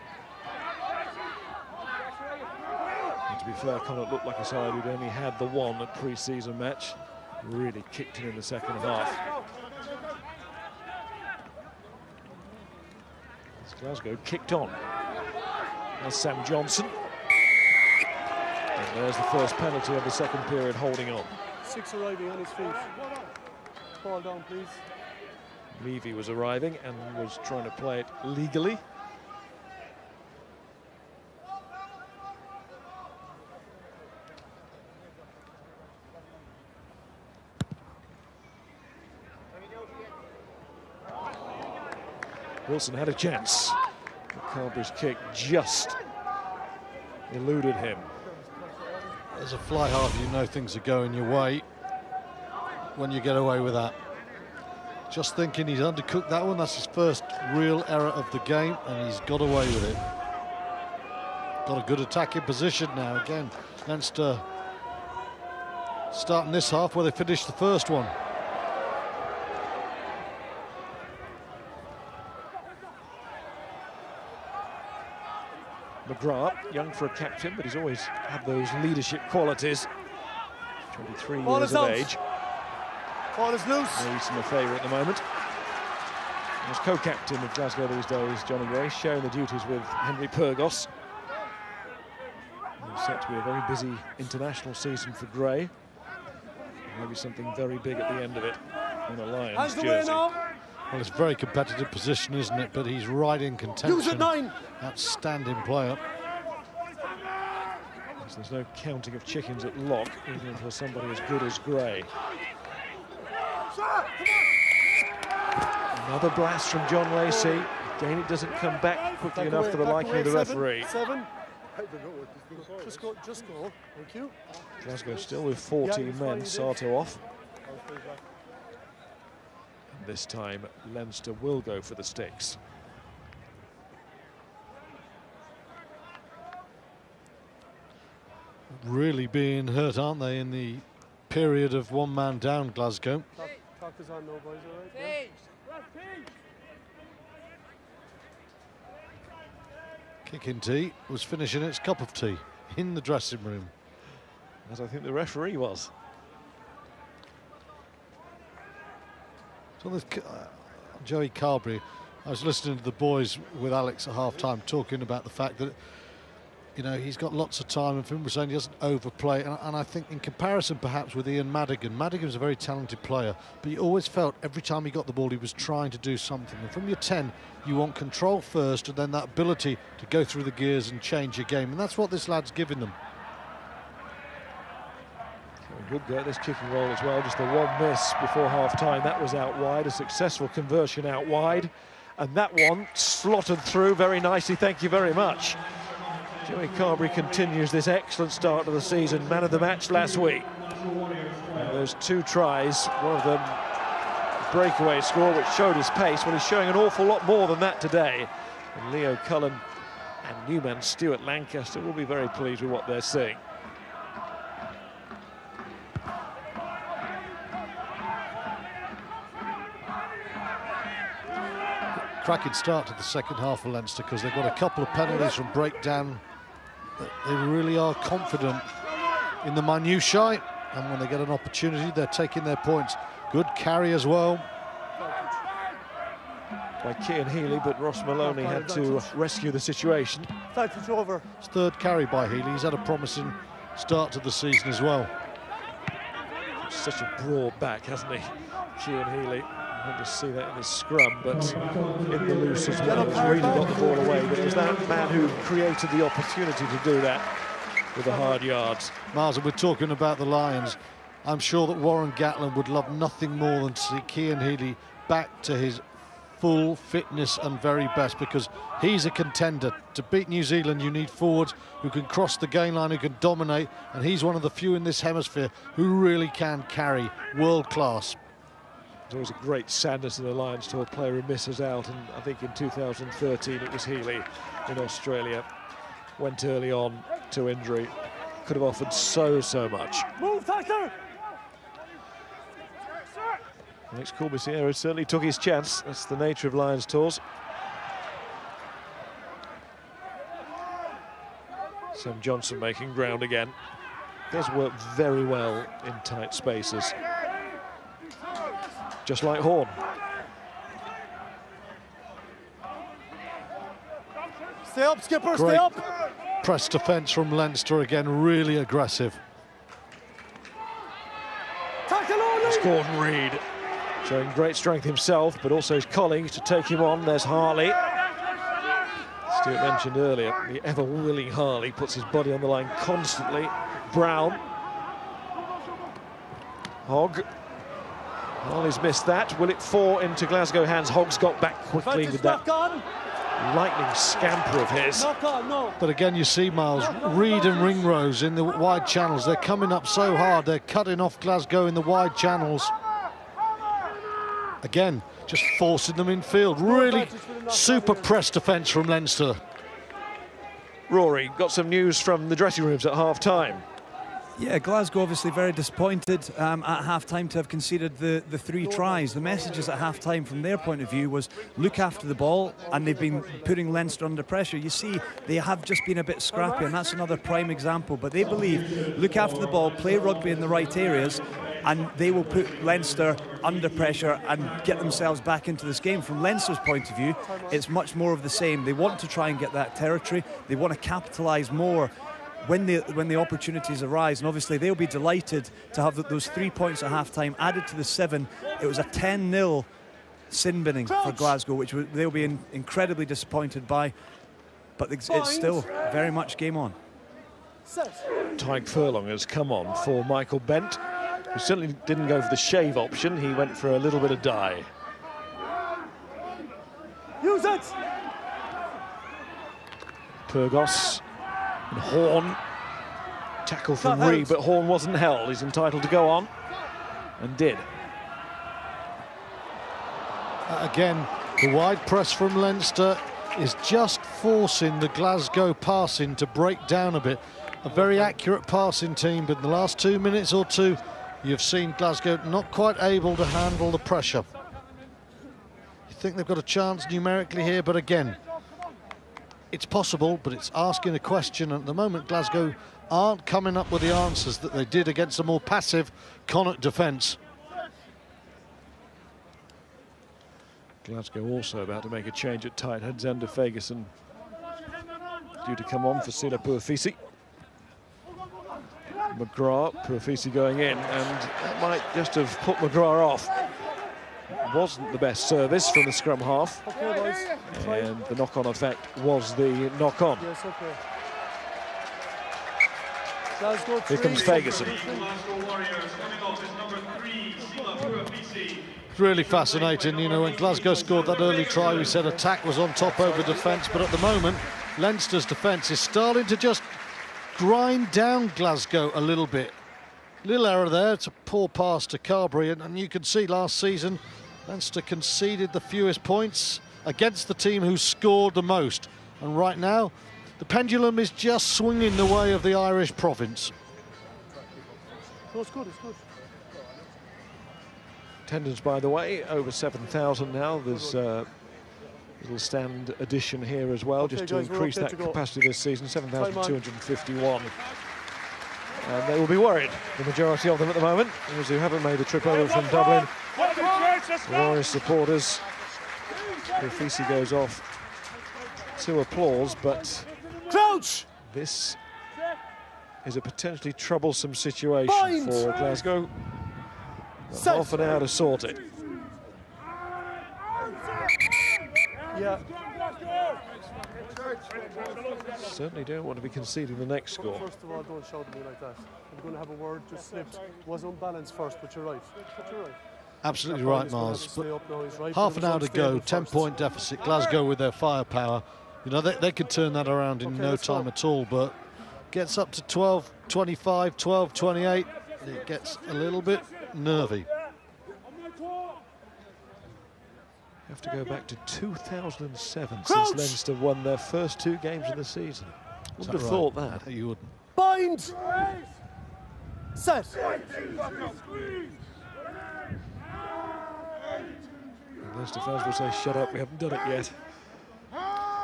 And to be fair, Connacht looked like a side who'd only had the one at pre-season match. Really kicked in the second half. As Glasgow kicked on. There's Sam Johnson. And there's the first penalty of the second period, holding on. 6 arriving on his feet. Fall down, please. Levy was arriving and was trying to play it legally. Wilson had a chance, but Carberry's kick just eluded him. As a fly half, you know things are going your way when you get away with that. Just thinking he's undercooked that one. That's his first real error of the game, and he's got away with it. Got a good attacking position now. Again, Leinster starting this half where they finished the first one. McGrath, young for a captain, but he's always had those leadership qualities. 23 years of age. Ball is loose. He's my favourite at the moment. He's co-captain of Glasgow these days, Johnny Gray, sharing the duties with Henry Pyrgos. It's set to be a very busy international season for Gray. Maybe something very big at the end of it in a Lions jersey. Well, it's a very competitive position, isn't it? But he's right in contention. Use it, 9. Outstanding player. So there's no counting of chickens at lock, even for somebody as good as Gray. Another blast from John Lacey. Again, it doesn't come back quickly enough for the liking of the referee. 7. Just go. Thank you. Glasgow still with 14 men. Sato off. And this time, Leinster will go for the sticks. Really being hurt, aren't they, in the period of one man down, Glasgow? Talk is on now, boys, all right? Kicking tea was finishing its cup of tea in the dressing room. As I think the referee was. So this, Joey Carberry, I was listening to the boys with Alex at half-time talking about the fact that, you know, he's got lots of time, and Finn was saying he doesn't overplay, and I think in comparison perhaps with Ian Madigan's a very talented player, but you always felt every time he got the ball he was trying to do something, and from your 10 you want control first and then that ability to go through the gears and change your game, and that's what this lad's giving them. Good go at this kicking roll as well, just the one miss before half-time. That was out wide, a successful conversion out wide, and that one slotted through very nicely, thank you very much. Joey Carberry continues this excellent start to the season, man of the match last week. And those 2 tries, one of them breakaway score which showed his pace. Well, he's showing an awful lot more than that today. And Leo Cullen and Newman Stuart Lancaster will be very pleased with what they're seeing. Cracking start to the second half for Leinster because they've got a couple of penalties from breakdown. They really are confident in the minutiae, and when they get an opportunity, they're taking their points. Good carry as well by Cian Healy, but Ross Maloney had to rescue the situation. Over. His 3rd carry by Healy. He's had a promising start to the season as well. Such a broad back, hasn't he, Cian Healy? I want to see that in his scrum, but in the loose as well. He's really got the ball away, but it was that man who created the opportunity to do that with the hard yards. Miles, we're talking about the Lions. I'm sure that Warren Gatland would love nothing more than to see Cian Healy back to his full fitness and very best, because he's a contender. To beat New Zealand, you need forwards who can cross the gain line, who can dominate, and he's one of the few in this hemisphere who really can carry world class. There's always a great sadness in the Lions to a player who misses out, and I think in 2013 it was Healy in Australia. Went early on to injury. Could have offered so much. Move, Tyler! Alex Courbissiere certainly took his chance. That's the nature of Lions tours. Sam Johnson making ground again. Does work very well in tight spaces. Just like Horn. Stay up, skipper, stay up! Press defence from Leinster again, really aggressive. It's Gordon Reid, showing great strength himself, but also his colleagues to take him on. There's Harley. Stuart mentioned earlier, the ever-willing Harley puts his body on the line constantly. Brown. Hogg. Harley's missed that. Will it fall into Glasgow hands? Hogg's got back quickly with that lightning scamper of his. But again, you see, Miles, Reid and Ringrose in the wide channels. They're coming up so hard. They're cutting off Glasgow in the wide channels. Again, just forcing them in field. Really super press defence from Leinster. Rory, got some news from the dressing rooms at half-time. Yeah, Glasgow obviously very disappointed at half-time to have conceded the 3 tries. The messages at half-time from their point of view was look after the ball, and they've been putting Leinster under pressure. You see, they have just been a bit scrappy, and that's another prime example. But they believe look after the ball, play rugby in the right areas, and they will put Leinster under pressure and get themselves back into this game. From Leinster's point of view, it's much more of the same. They want to try and get that territory. They want to capitalise more when the opportunities arise, and obviously they'll be delighted to have those 3 points at half-time added to the 7. It was a 10-0 sin binning for Glasgow, which they'll be incredibly disappointed by, but it's still very much game on. Tyke Furlong has come on for Michael Bent, who certainly didn't go for the shave option. He went for a little bit of dye. Use it! Pyrgos and Horn. Tackle from Reid, but Horn wasn't held. He's entitled to go on, and did. Again, the wide press from Leinster is just forcing the Glasgow passing to break down a bit. A very accurate passing team, but in the last 2 minutes or 2, you've seen Glasgow not quite able to handle the pressure. You think they've got a chance numerically here, but again, it's possible, but it's asking a question. At the moment, Glasgow aren't coming up with the answers that they did against a more passive Connacht defence. Glasgow also about to make a change at tight head. Zander Fagerson due to come on for Sila Puafisi. McGrath, Puafisi going in, and that might just have put McGrath off. Wasn't the best service from the scrum half, and the knock-on effect was the knock-on. Yes, okay. Here comes Fagerson. It's really fascinating, you know, when Glasgow scored that early try, we said attack was on top over defence, but at the moment, Leinster's defence is starting to just grind down Glasgow a little bit. Little error there, it's a poor pass to Carberry, and you can see last season Leinster conceded the fewest points against the team who scored the most. And right now, the pendulum is just swinging the way of the Irish province. No, it's good, it's good. Attendance, by the way, over 7,000 now. There's a little stand addition here as well, just to increase that capacity this season, 7,251. And they will be worried, the majority of them at the moment, those who haven't made the trip over from Dublin. Warriors supporters. Rafisi goes off to applause, but this is a potentially troublesome situation for Glasgow. Half an hour to sort it. Yeah. Certainly don't want to be conceding the next score. First of all, don't shout at me like that. I'm going to have a word, just slipped. Was unbalanced first, but you're right. Absolutely right, Miles. But half an hour to go, 10-point deficit. Glasgow with their firepower. You know, they could turn that around in no time at all, but gets up to 12-25, 12-28. It gets a little bit nervy. You have to go back to 2007 since Leinster won their first 2 games of the season. Wouldn't have thought that. You wouldn't. Bind! Set! Leinster fans will say, shut up, we haven't done it yet.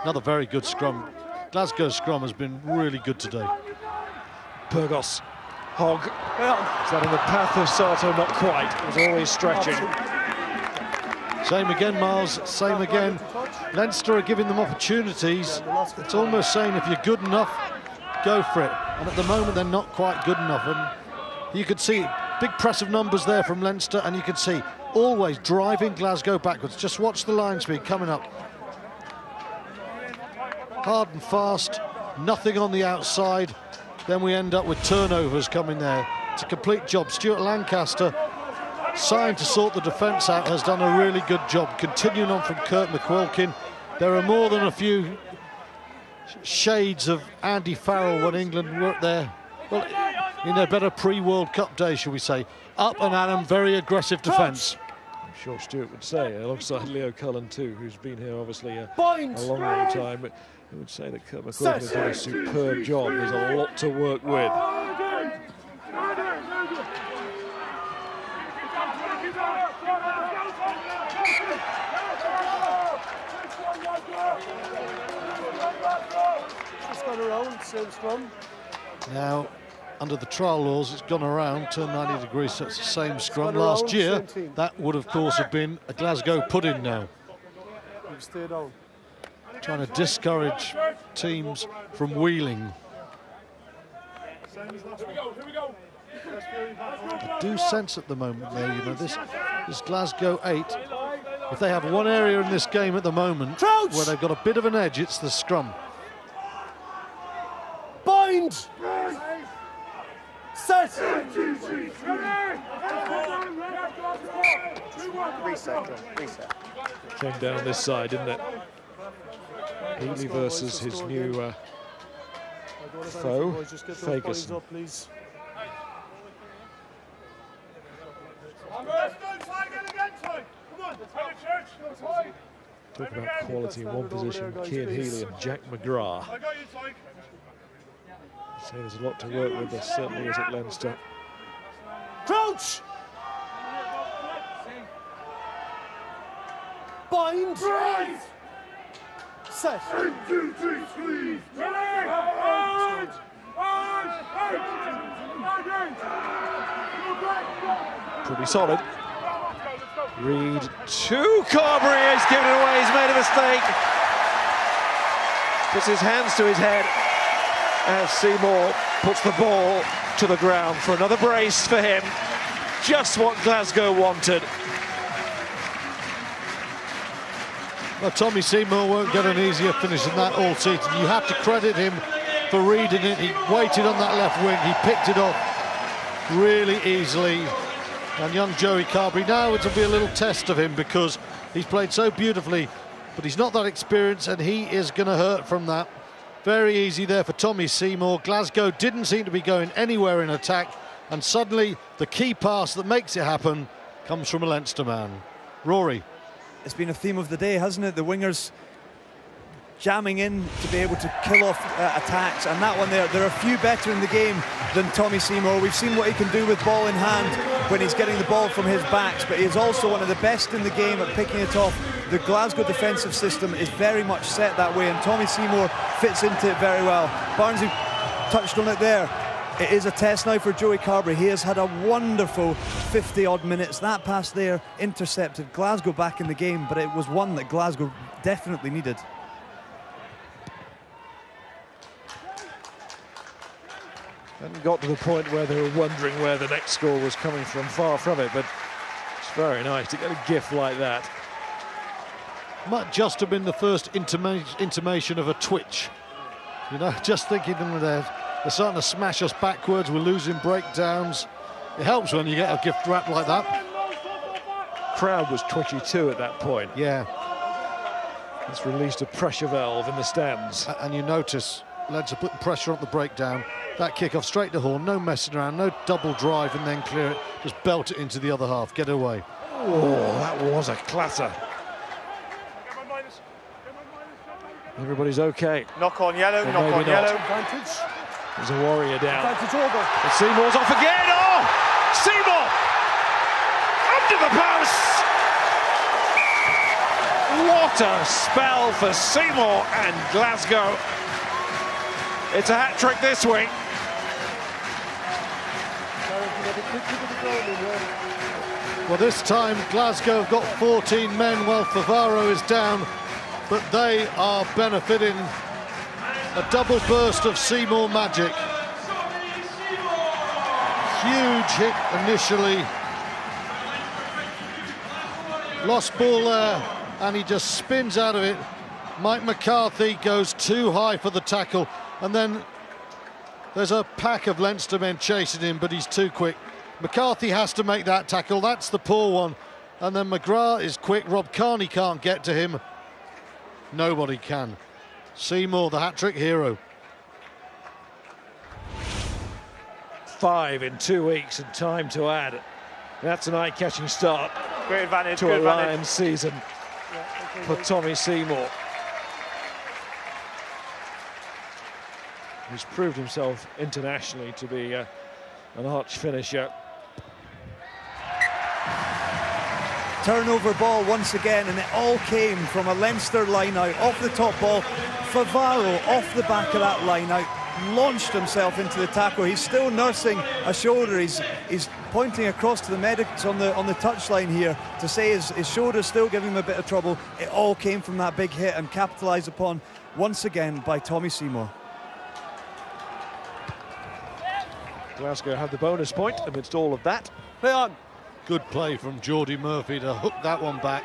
Another very good scrum. Glasgow's scrum has been really good today. Burgos. Hogg. Is that in the path of Sato? Not quite. It was always stretching. Same again, Miles. Same again. Leinster are giving them opportunities. It's almost saying if you're good enough, go for it. And at the moment, they're not quite good enough. And you could see big press of numbers there from Leinster, and you can see always driving Glasgow backwards. Just watch the line speed coming up. Hard and fast, nothing on the outside. Then we end up with turnovers coming there. It's a complete job. Stuart Lancaster, signed to sort the defence out, has done a really good job. Continuing on from Kurt McQuilkin, there are more than a few shades of Andy Farrell when England were there. Well, in their better pre-World Cup days, shall we say. Up and at 'em, very aggressive defence. I'm sure Stuart would say, alongside Leo Cullen too, who's been here obviously a long time, but I would say that Kurt McQuilkin has done a superb job. There's a lot to work with. Just gone around, same scrum. Now, under the trial laws, it's gone around, turned 90 degrees, so it's the same scrum. Last year, that would, of course, have been a Glasgow put-in now. Stay down. Trying to discourage teams from wheeling. I do sense at the moment, though, you know, this Glasgow 8, if they have one area in this game at the moment where they've got a bit of an edge, it's the scrum. Bind! Set! Reset. Came down this side, didn't it? Healy versus his new foe, Ferguson. Talk about quality in one position, Cian Healy and Jack McGrath. So there's a lot to work with, there certainly is at Leinster. Crouch! Bind! Set! 1, 2, 3, squeeze! Pretty solid. Reed to Carberry, he's given it away, he's made a mistake. Puts his hands to his head as Seymour puts the ball to the ground for another brace for him. Just what Glasgow wanted. Well, Tommy Seymour won't get an easier finish than that all season. You have to credit him for reading it. He waited on that left wing, he picked it up really easily. And young Joey Carberry, now it'll be a little test of him because he's played so beautifully, but he's not that experienced and he is going to hurt from that. Very easy there for Tommy Seymour. Glasgow didn't seem to be going anywhere in attack, and suddenly the key pass that makes it happen comes from a Leinster man. Rory. It's been a theme of the day, hasn't it? The wingers jamming in to be able to kill off attacks, and that one there, there are a few better in the game than Tommy Seymour. We've seen what he can do with ball in hand when he's getting the ball from his backs, but he's also one of the best in the game at picking it off. The Glasgow defensive system is very much set that way, and Tommy Seymour fits into it very well. Barnsley touched on it there. It is a test now for Joey Carberry. He has had a wonderful 50-odd minutes. That pass there intercepted Glasgow back in the game, but it was one that Glasgow definitely needed. Hadn't got to the point where they were wondering where the next score was coming from, far from it, but it's very nice to get a gift like that. Might just have been the first intimation of a twitch. You know, just thinking them they're starting to smash us backwards, we're losing breakdowns. It helps when you get a gift wrap like that. Crowd was twitchy too at that point. Yeah. It's released a pressure valve in the stands. And you notice Leds are putting pressure on the breakdown. That kick off straight to Horn, no messing around, no double drive and then clear it, just belt it into the other half, get away. Oh, that was a clatter. Everybody's okay. Knock on yellow, Or knock on maybe yellow. not. There's a warrior down. Advantage over. And Seymour's off again. Oh! Seymour! Under the post! What a spell for Seymour and Glasgow. It's a hat-trick this week. Well, this time Glasgow have got 14 men while Favaro is down, but they are benefiting. A double burst of Seymour magic. Huge hit initially. Lost ball there, and he just spins out of it. Mike McCarthy goes too high for the tackle, and then there's a pack of Leinster men chasing him, but he's too quick. McCarthy has to make that tackle, that's the poor one. And then McGrath is quick, Rob Kearney can't get to him. Nobody can. Seymour, the hat-trick hero. 5 in 2 weeks and time to add. That's an eye-catching start. Great advantage, to good a advantage. Lions season for Tommy Seymour. He's proved himself internationally to be an arch finisher. Turnover ball once again, and it all came from a Leinster line out off the top ball. Favaro off the back of that line out launched himself into the tackle. He's still nursing a shoulder. He's pointing across to the medics on the touchline here to say his shoulder's still giving him a bit of trouble. It all came from that big hit and capitalised upon once again by Tommy Seymour. Glasgow have the bonus point amidst all of that. Play on. Good play from Geordie Murphy to hook that one back.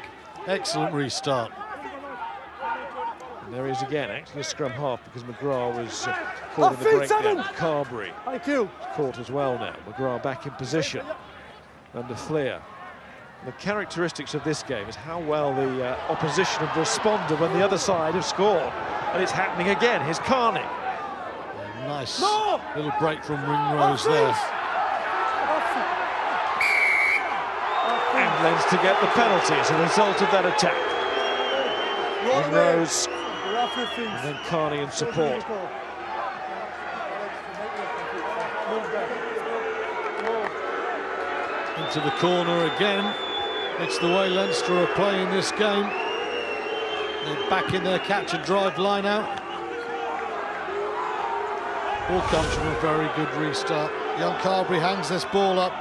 Excellent restart. And there he is again, actually a scrum half, because McGrath was caught in the breakdown. Carberry caught as well now. McGrath back in position under Fleer. The characteristics of this game is how well the opposition have responded when the other side have scored. And it's happening again. Here's Kearney. Nice little break from Ringrose there. And Lens to get the penalty as a result of that attack. Ringrose, and then Kearney in support. Into the corner again. It's the way Leinster are playing this game. They're back in their catch and drive line out. All comes from a very good restart. Young Carberry hangs this ball up.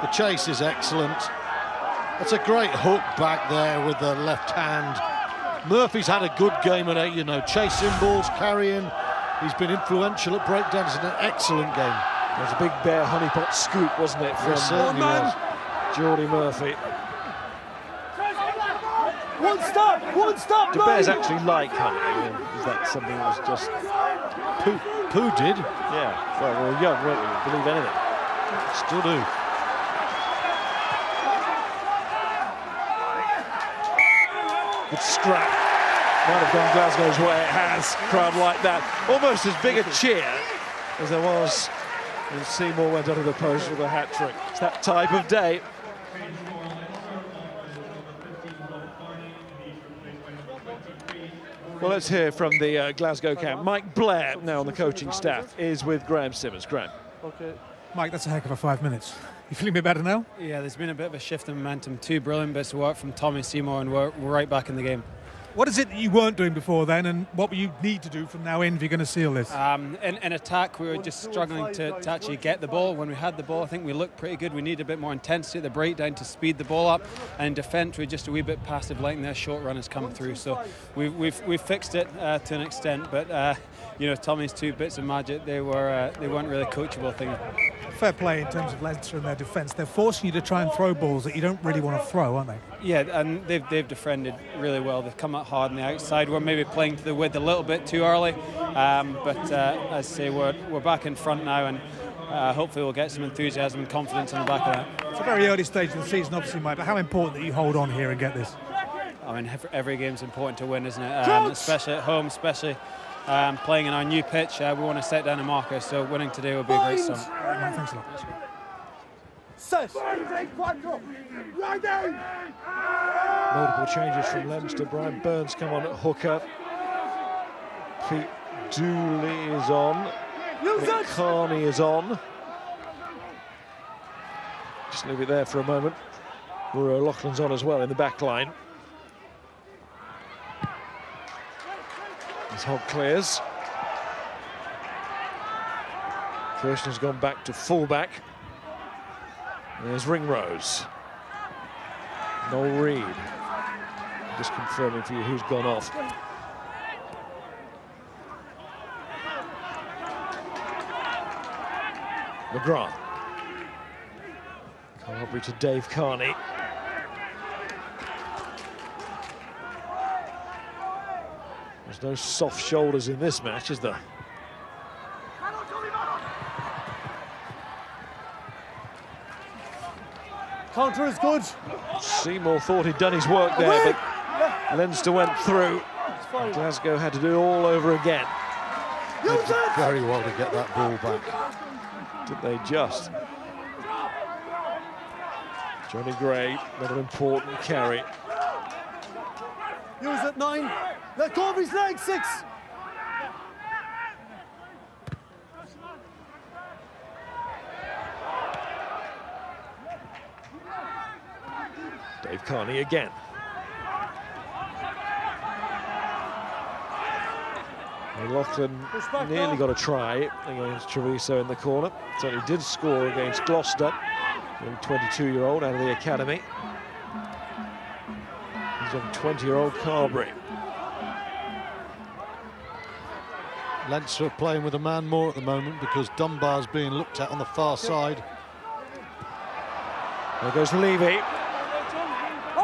The chase is excellent. That's a great hook back there with the left hand. Murphy's had a good game at 8, you know, chasing balls, carrying. He's been influential at breakdowns in an excellent game. It was a big bear honeypot scoop, wasn't it, from certainly was. Geordie Murphy. One stop, Do bears actually like honey? Or is that something that was just... Pooh did. Yeah, well, we were young, weren't we? Believe anything. Still do. Good scrap. Might have gone Glasgow's way. It has. Crowd like that. Almost as big a cheer as there was when Seymour went under the post with a hat-trick. It's that type of day. Well, let's hear from the Glasgow camp. Mike Blair, now on the coaching staff, is with Graham Simmons. Graham. Okay. Mike, that's a heck of a 5 minutes. You feeling a bit better now? Yeah, there's been a bit of a shift in momentum. 2 brilliant bits of work from Tommy, Seymour, and we're right back in the game. What is it that you weren't doing before then, and what will you need to do from now in if you're going to seal this? In attack, we were just struggling to actually get the ball. When we had the ball, I think we looked pretty good. We need a bit more intensity at the breakdown to speed the ball up. And in defence, we're just a wee bit passive, letting their short runners come through. So we've fixed it to an extent, but you know, Tommy's 2 bits of magic, they weren't really coachable things. Fair play in terms of Leinster and their defence. They're forcing you to try and throw balls that you don't really want to throw, aren't they? Yeah, and they've defended really well. They've come out hard on the outside. We're maybe playing to the width a little bit too early, but as I say, we're back in front now, and hopefully we'll get some enthusiasm and confidence on the back of that. It's a very early stage of the season, obviously, Mike, but how important that you hold on here and get this? I mean, every game's important to win, isn't it? Especially at home, especially playing in our new pitch. We want to set down a marker, so winning today will be a great start. Thanks a lot. Multiple changes from Leinster. Brian Burns come on at hooker. Pete Dooley is on. Nick Carney is on. Just leave it there for a moment. Rory O'Loughlin's on as well in the back line. As Hogg clears. Kirshner's gone back to fullback. There's Ringrose. Noel Reid. Just confirming for you who's gone off. McGrath. Carberry to Dave Carney. There's no soft shoulders in this match, is there? Counter is good. Seymour thought he'd done his work there, but Leinster went through. Glasgow had to do it all over again. They did very well to get that ball back. Did they just? Johnny Gray, not an important carry. Use it, 9. Let go of his leg, 6. Dave Carney again. O'Loughlin nearly got a try against Treviso in the corner. Certainly did score against Gloucester, the 22-year-old out of the academy. He's on 20-year-old Carberry. Leinster are playing with a man more at the moment because Dunbar's being looked at on the far side. There goes Levy.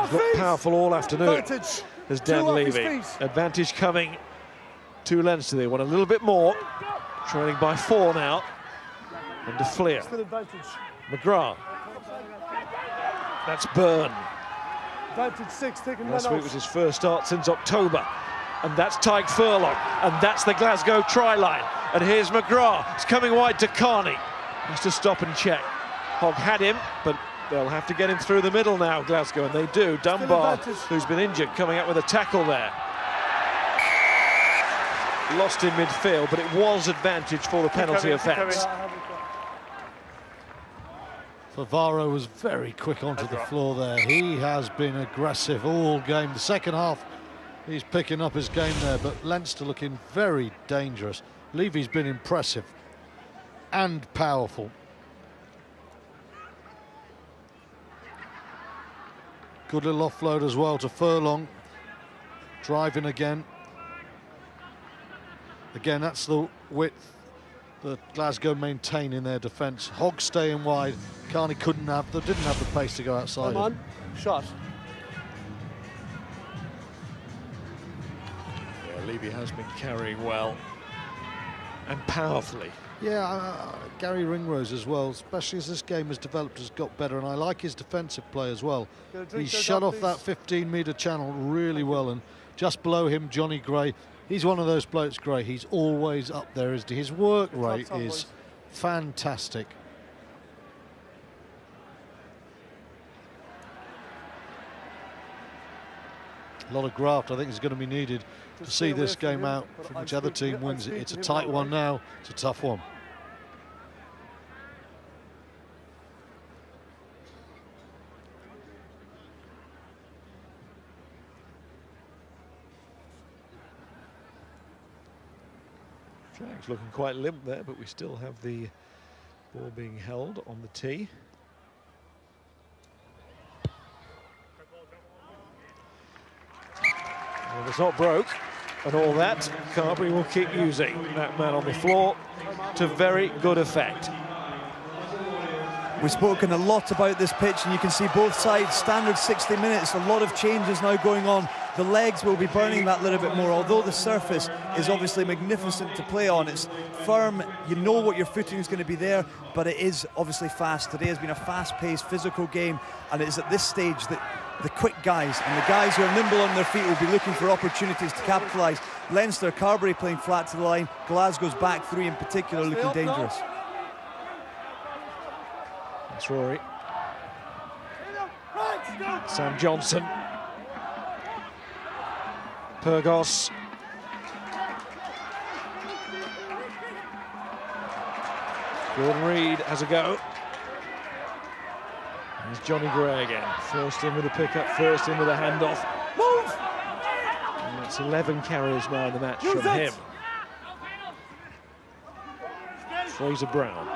He's looked powerful all afternoon. There's Dan Levy. Advantage coming to Leinster. They want a little bit more. Trailing by 4 now. And de Fleer. McGrath. That's Byrne. Advantage 6, taking Last week was his first start since October. And that's Tyke Furlong. And that's the Glasgow try line. And here's McGrath. It's coming wide to Carney. Has to stop and check. Hogg had him, but they'll have to get him through the middle now, Glasgow, and they do. Dunbar, who's been injured, coming up with a tackle there. Lost in midfield, but it was advantage for the penalty offence. Favaro was very quick onto the floor there. He has been aggressive all game. The second half, he's picking up his game there, but Leinster looking very dangerous. Levy's been impressive and powerful. Good little offload as well to Furlong. Driving again. Again, that's the width that Glasgow maintain in their defence. Hogg staying wide. Carney didn't have the pace to go outside. Come on, shot. Yeah, Levy has been carrying well and powerfully. Yeah, Gary Ringrose as well, especially as this game has developed, has got better, and I like his defensive play as well. He shut off that 15-metre channel really well, and Just below him, Johnny Gray. He's one of those blokes, Gray. He's always up there. His work rate is fantastic. A lot of graft, I think, is going to be needed to see this game out from whichever team wins it. It's a tight one now. It's a tough one. Flag's looking quite limp there, but we still have the ball being held on the tee. Well, it's not broke, and all that, Carberry will keep using that man on the floor to very good effect. We've spoken a lot about this pitch, and you can see both sides, standard 60 minutes, a lot of changes now going on. The legs will be burning that little bit more, although the surface is obviously magnificent to play on. It's firm, you know what your footing is going to be there, but it is obviously fast. Today has been a fast-paced, physical game, and it is at this stage that the quick guys and the guys who are nimble on their feet will be looking for opportunities to capitalise. Leinster, Carberry playing flat to the line, Glasgow's back three in particular looking dangerous. That's Rory. Sam Johnson. Pyrgos. Gordon Reid has a go. There's Johnny Gray again. First in with a pickup, first in with a handoff. Move! And that's 11 carries now in the match from him. Fraser Brown.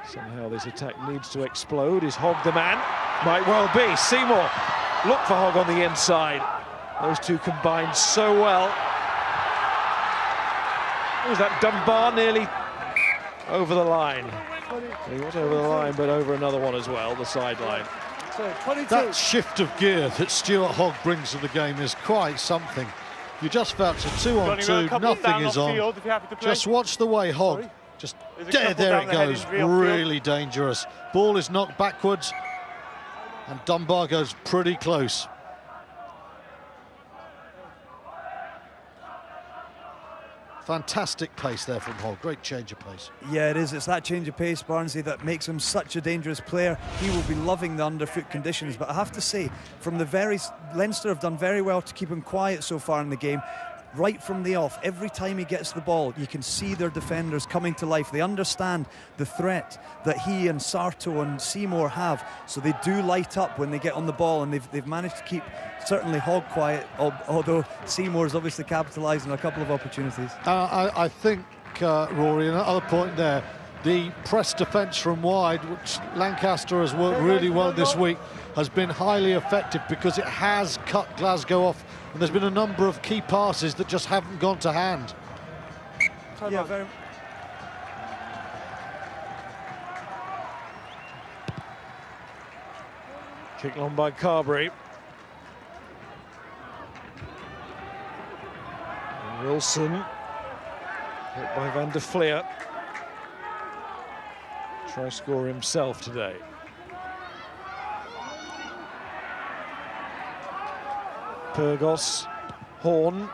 Somehow this attack needs to explode. Is Hogg the man? Might well be. Seymour, look for Hogg on the inside. Those two combined so well. Was that Dunbar nearly over the line? He was over the line, but over another one as well, the sideline. That shift of gear that Stuart Hogg brings to the game is quite something. You just felt it's a 2-on-2, nothing is on. Just watch the way Hogg, just there it goes, really dangerous. Ball is knocked backwards, and Dunbar goes pretty close. Fantastic pace there from Hogg, great change of pace. Yeah, it is. It's that change of pace, Barnsley, that makes him such a dangerous player. He will be loving the underfoot conditions, but I have to say, Leinster have done very well to keep him quiet so far in the game. Right from the off, every time he gets the ball, you can see their defenders coming to life. They understand the threat that he and Sarto and Seymour have, so they do light up when they get on the ball, and they've managed to keep certainly Hogg quiet, although Seymour's obviously capitalised on a couple of opportunities. I think, Rory, another point there, the press defence from wide, which Lancaster has worked really well this week, has been highly effective because it has cut Glasgow off, and there's been a number of key passes that just haven't gone to hand. Yeah, very. Kicked on by Carberry. And Wilson, hit by Van der Fleer. Try score himself today. Pyrgos, Horn.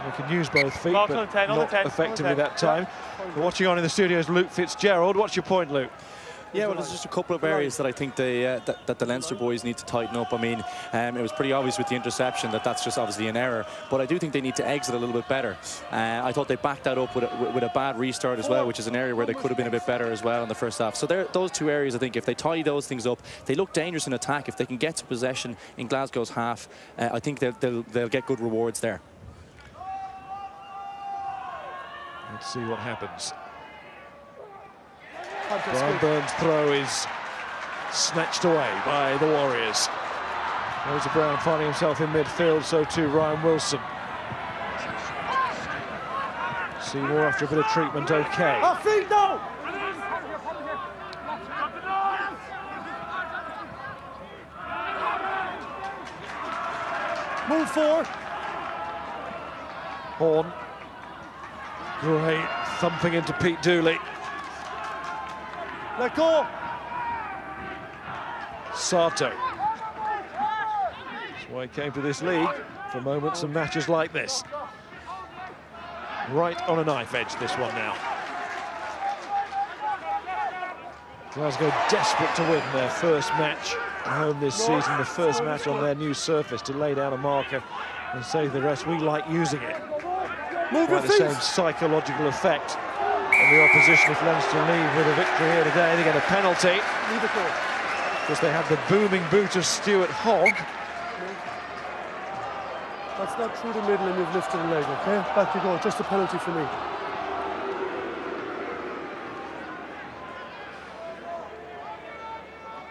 We can use both feet, but not effectively that time. We're watching on in the studio is Luke Fitzgerald. What's your point, Luke? Yeah, well, there's just a couple of areas that I think that the Leinster boys need to tighten up. I mean, it was pretty obvious with the interception that that's just obviously an error, but I do think they need to exit a little bit better. I thought they backed that up with a bad restart as well, which is an area where they could have been a bit better as well in the first half. So those two areas, I think, if they tidy those things up, they look dangerous in attack. If they can get to possession in Glasgow's half, I think they'll get good rewards there. Let's see what happens. Brian Burns' throw is snatched away by the Warriors. Fraser Brown finding himself in midfield, so too Ryan Wilson. Seymour after a bit of treatment, okay. Move forward. Horn. Great thumping into Pete Dooley. Let go. Sato. That's why he came to this league, for moments and matches like this. Right on a knife edge, this one now. Glasgow desperate to win their first match at home this season, the first match on their new surface, to lay down a marker and say to the rest, we like using it. Quite the same psychological effect on the opposition if Leinster leave with a victory here today. They get a penalty because they had the booming boot of Stuart Hogg. That's not through the middle and you've lifted a leg, okay? Back you go, just a penalty for me.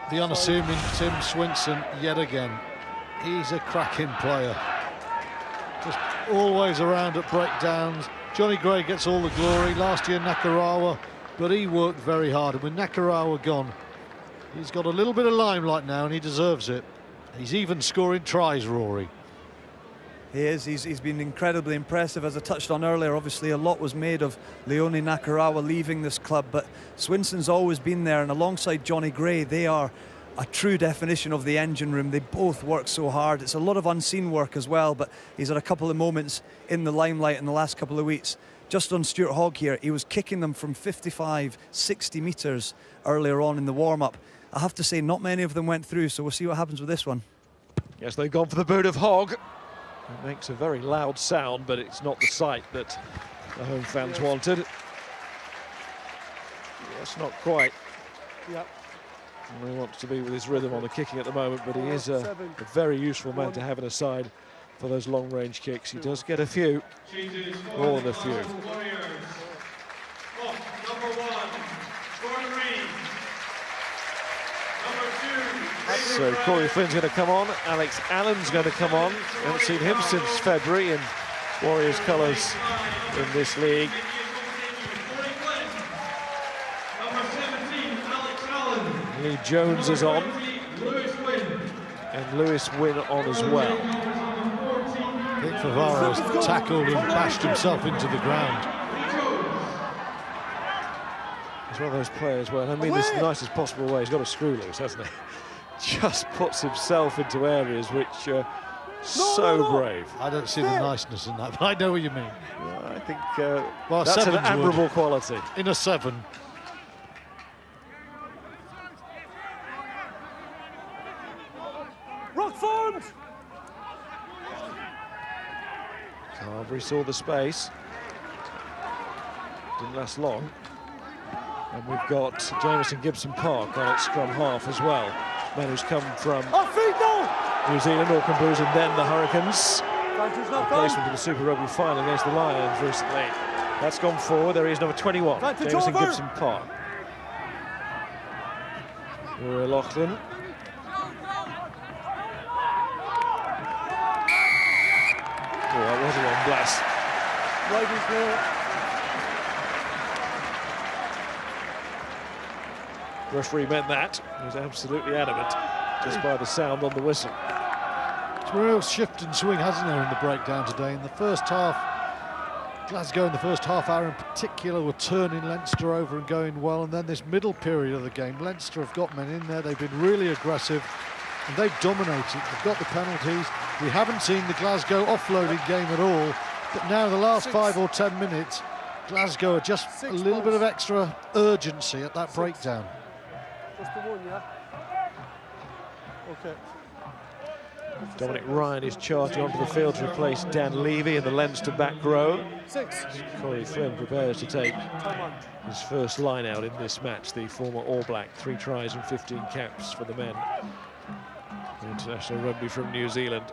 The unassuming Tim Swinson yet again. He's a cracking player. Just always around at breakdowns. Johnny Gray gets all the glory. Last year Nakarawa, but he worked very hard. And with Nakarawa gone, he's got a little bit of limelight now and he deserves it. He's even scoring tries, Rory. He is. He's been incredibly impressive. As I touched on earlier, obviously a lot was made of Leone Nakarawa leaving this club, but Swinson's always been there, and alongside Johnny Gray, they are a true definition of the engine room. They both work so hard. It's a lot of unseen work as well, but he's had a couple of moments in the limelight in the last couple of weeks. Just on Stuart Hogg here, he was kicking them from 55, 60 metres earlier on in the warm-up. I have to say, not many of them went through, so we'll see what happens with this one. Yes, they've gone for the boot of Hogg. It makes a very loud sound, but it's not the sight that the home fans wanted. Yes, not quite. Yep. He wants to be with his rhythm on the kicking at the moment, but he is a very useful man to have in a side for those long-range kicks. He does get a few, more than a few. Number 1, Gordon Reed. Number 2. So Corey Flynn's going to come on, Alex Allen's going to come on. Haven't seen him since February in Warriors colours in this league. Lee Jones is on, and Lewis Wynn on as well. I think Favara's tackled and bashed himself into the ground. He's one of those players where, and I mean this in the nicest possible way, he's got a screw loose, hasn't he? Just puts himself into areas which are so brave. I don't see the niceness in that, but I know what you mean. Well, I think well, that's an admirable quality. In a 7. Rock formed! Carberry saw the space. Didn't last long. And we've got Jamieson Gibson Park on at scrum half as well. Man who's come from New Zealand, Auckland Blues, and then the Hurricanes. Placement in the Super Rugby final against the Lions recently. That's gone forward. There is number 21, Jamieson Gibson Park. Rory Loughlin. Oh, that was a long blast. Referee meant that. He was absolutely adamant, just by the sound on the whistle. It's a real shift and swing, hasn't there, in the breakdown today. In the first half, Glasgow in the first half hour in particular were turning Leinster over and going well, and then this middle period of the game, Leinster have got men in there, they've been really aggressive, and they've dominated. They've got the penalties. We haven't seen the Glasgow offloading game at all, but now the last 5 or 10 minutes, Glasgow are just a little bit of extra urgency at that breakdown. Just the one, yeah? Okay. Dominic Ryan is charging onto the field to replace Dan Levy in the Leinster back row. 6. Corey Flynn prepares to take his first line out in this match, the former All Black. 3 tries and 15 caps for the men. International rugby from New Zealand.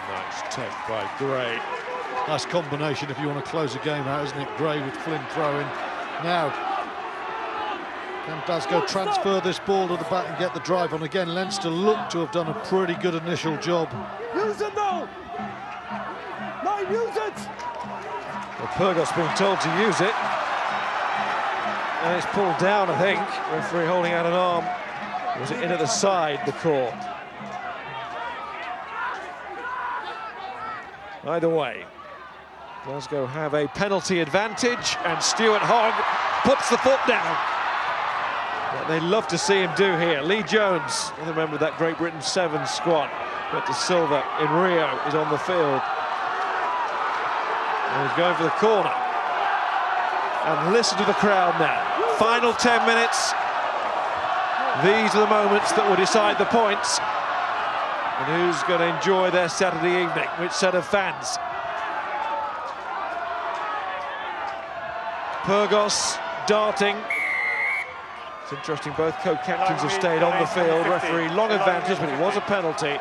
Nice take by Gray. Nice combination if you want to close a game out, isn't it? Gray with Flynn throwing. Now, can Glasgow transfer this ball to the back and get the drive on again? Leinster look to have done a pretty good initial job. Use it now! 9, use it! Well, Purgott's being told to use it. And it's pulled down, I think. Referee holding out an arm. Or was it in at the side, the call? Either way, Glasgow have a penalty advantage, and Stuart Hogg puts the foot down. What they love to see him do here. Lee Jones, another member of that Great Britain 7 squad, got to silver in Rio, is on the field. And he's going for the corner. And listen to the crowd now. Final 10 minutes. These are the moments that will decide the points. And who's going to enjoy their Saturday evening? Which set of fans? Pyrgos darting. It's interesting, both co-captains have stayed on the field. Referee, long advantage, but it was a penalty.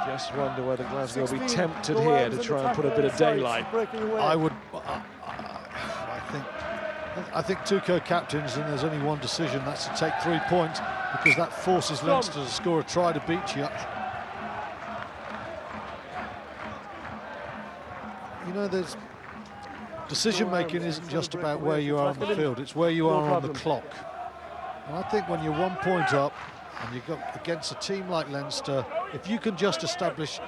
Just wonder whether Glasgow will be tempted here to try and put a bit of daylight. I think two co-captains, and there's only one decision, that's to take 3 points, because that forces Leinster to score a try to beat you. You know, there's decision-making isn't just about where you are on the field, it's where you are on the clock. And I think when you're 1 point up, and you've got against a team like Leinster, if you can just establish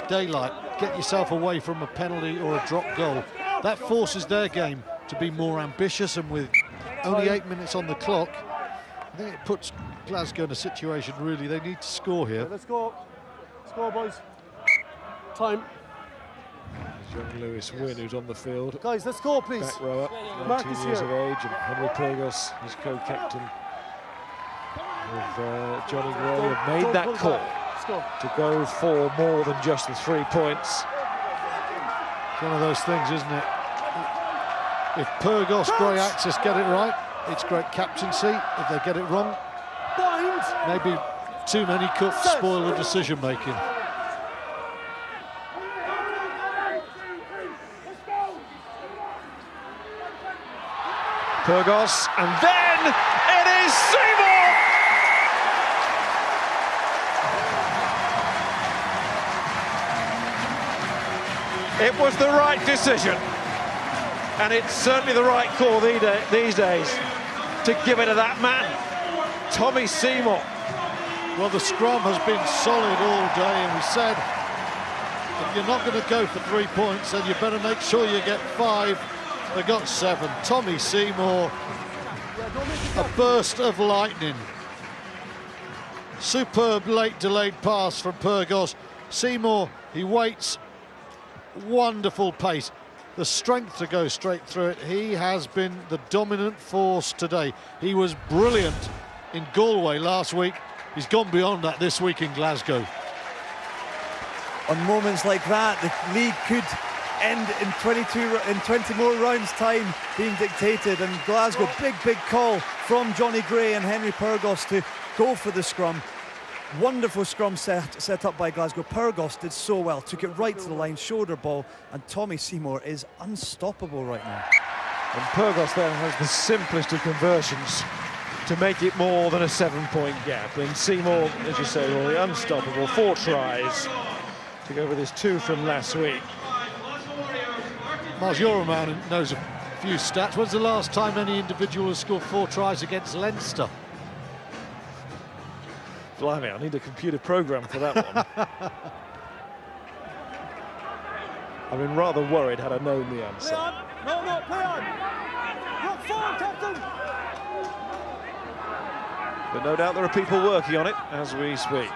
daylight, get yourself away from a penalty or a drop goal, that forces their game to be more ambitious, and with only 8 minutes on the clock, I think it puts Glasgow in a situation really they need to score here. Let's go. Let's go, boys. Time. Young Lewis Wynne, who's on the field. Guys, let's go, please. Back rower, 19 years of age, and Henry Pyrgos, his co-captain, with Johnny Gray, have made that call to go for more than just the 3 points. It's one of those things, isn't it? If Pyrgos, Gray Axis get it right, it's great captaincy. If they get it wrong, maybe too many cuts spoil the decision making. Pyrgos, and then it is Seymour! It was the right decision, and it's certainly the right call these days to give it to that man, Tommy Seymour. Well, the scrum has been solid all day, and we said if you're not going to go for 3 points, then you better make sure you get 5. They got 7. Tommy Seymour, a burst of lightning. Superb late delayed pass from Pyrgos. Seymour, he waits. Wonderful pace. The strength to go straight through it. He has been the dominant force today. He was brilliant in Galway last week. He's gone beyond that this week in Glasgow. On moments like that, the league could end in 20 more rounds time being dictated, and Glasgow, big call from Johnny Gray and Henry Pyrgos to go for the scrum. Wonderful scrum set up by Glasgow. Pyrgos did so well, took it right to the line, shoulder ball, and Tommy Seymour is unstoppable right now. And Pyrgos then has the simplest of conversions to make it more than a 7-point gap. And Seymour, as you say, Rory, unstoppable. 4 tries to go with his 2 from last week. Miles, you're a man who knows a few stats. When's the last time any individual has scored 4 tries against Leinster? Blimey, I need a computer program for that one. I've been rather worried had I known the answer. Play on. No, play on. Look forward, Captain. But no doubt there are people working on it as we speak.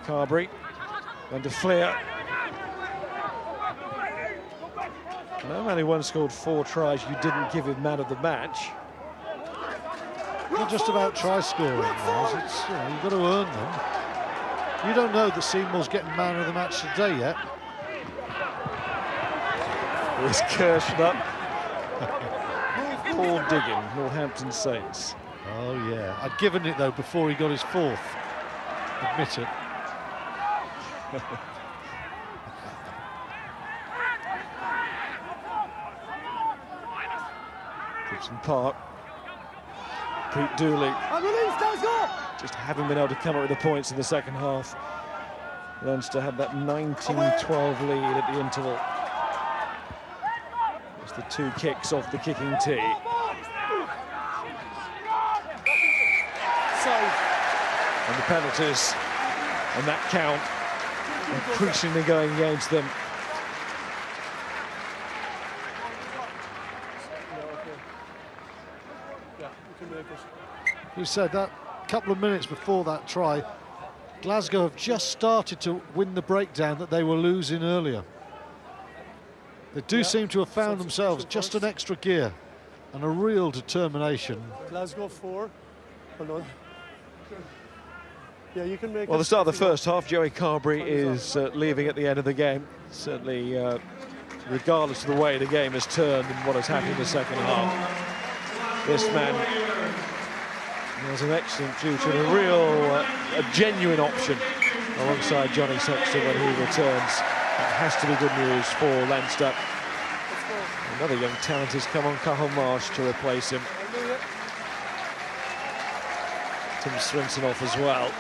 Carberry, then to Fleer. No man who once scored 4 tries, you didn't give him man of the match. Not just about try scoring, Miles. It's, you know, you've got to earn them. You don't know that Seymour's getting man of the match today yet. Here's Kirschen up. Paul Diggin, Northampton Saints. Oh yeah, I'd given it though before he got his 4th. Admit it. Gibson Park. Pete Dooley. Just haven't been able to come up with the points in the second half. Leinster had that 19-12 lead at the interval. It's the 2 kicks off the kicking tee. And the penalties and that count increasingly going against them. You said that a couple of minutes before that try, Glasgow have just started to win the breakdown that they were losing earlier. They do seem to have found themselves just an extra gear and a real determination. Glasgow 4. Hold on. Yeah, you can make. Well, the start of the first half, Joey Carberry is leaving at the end of the game. Certainly, regardless of the way the game has turned and what has happened in the second half, this man has an excellent future and a real, a genuine option alongside Johnny Sexton when he returns. That has to be good news for Leinster. Another young talent has come on, Cathal Marsh, to replace him. Tim Swinson off as well.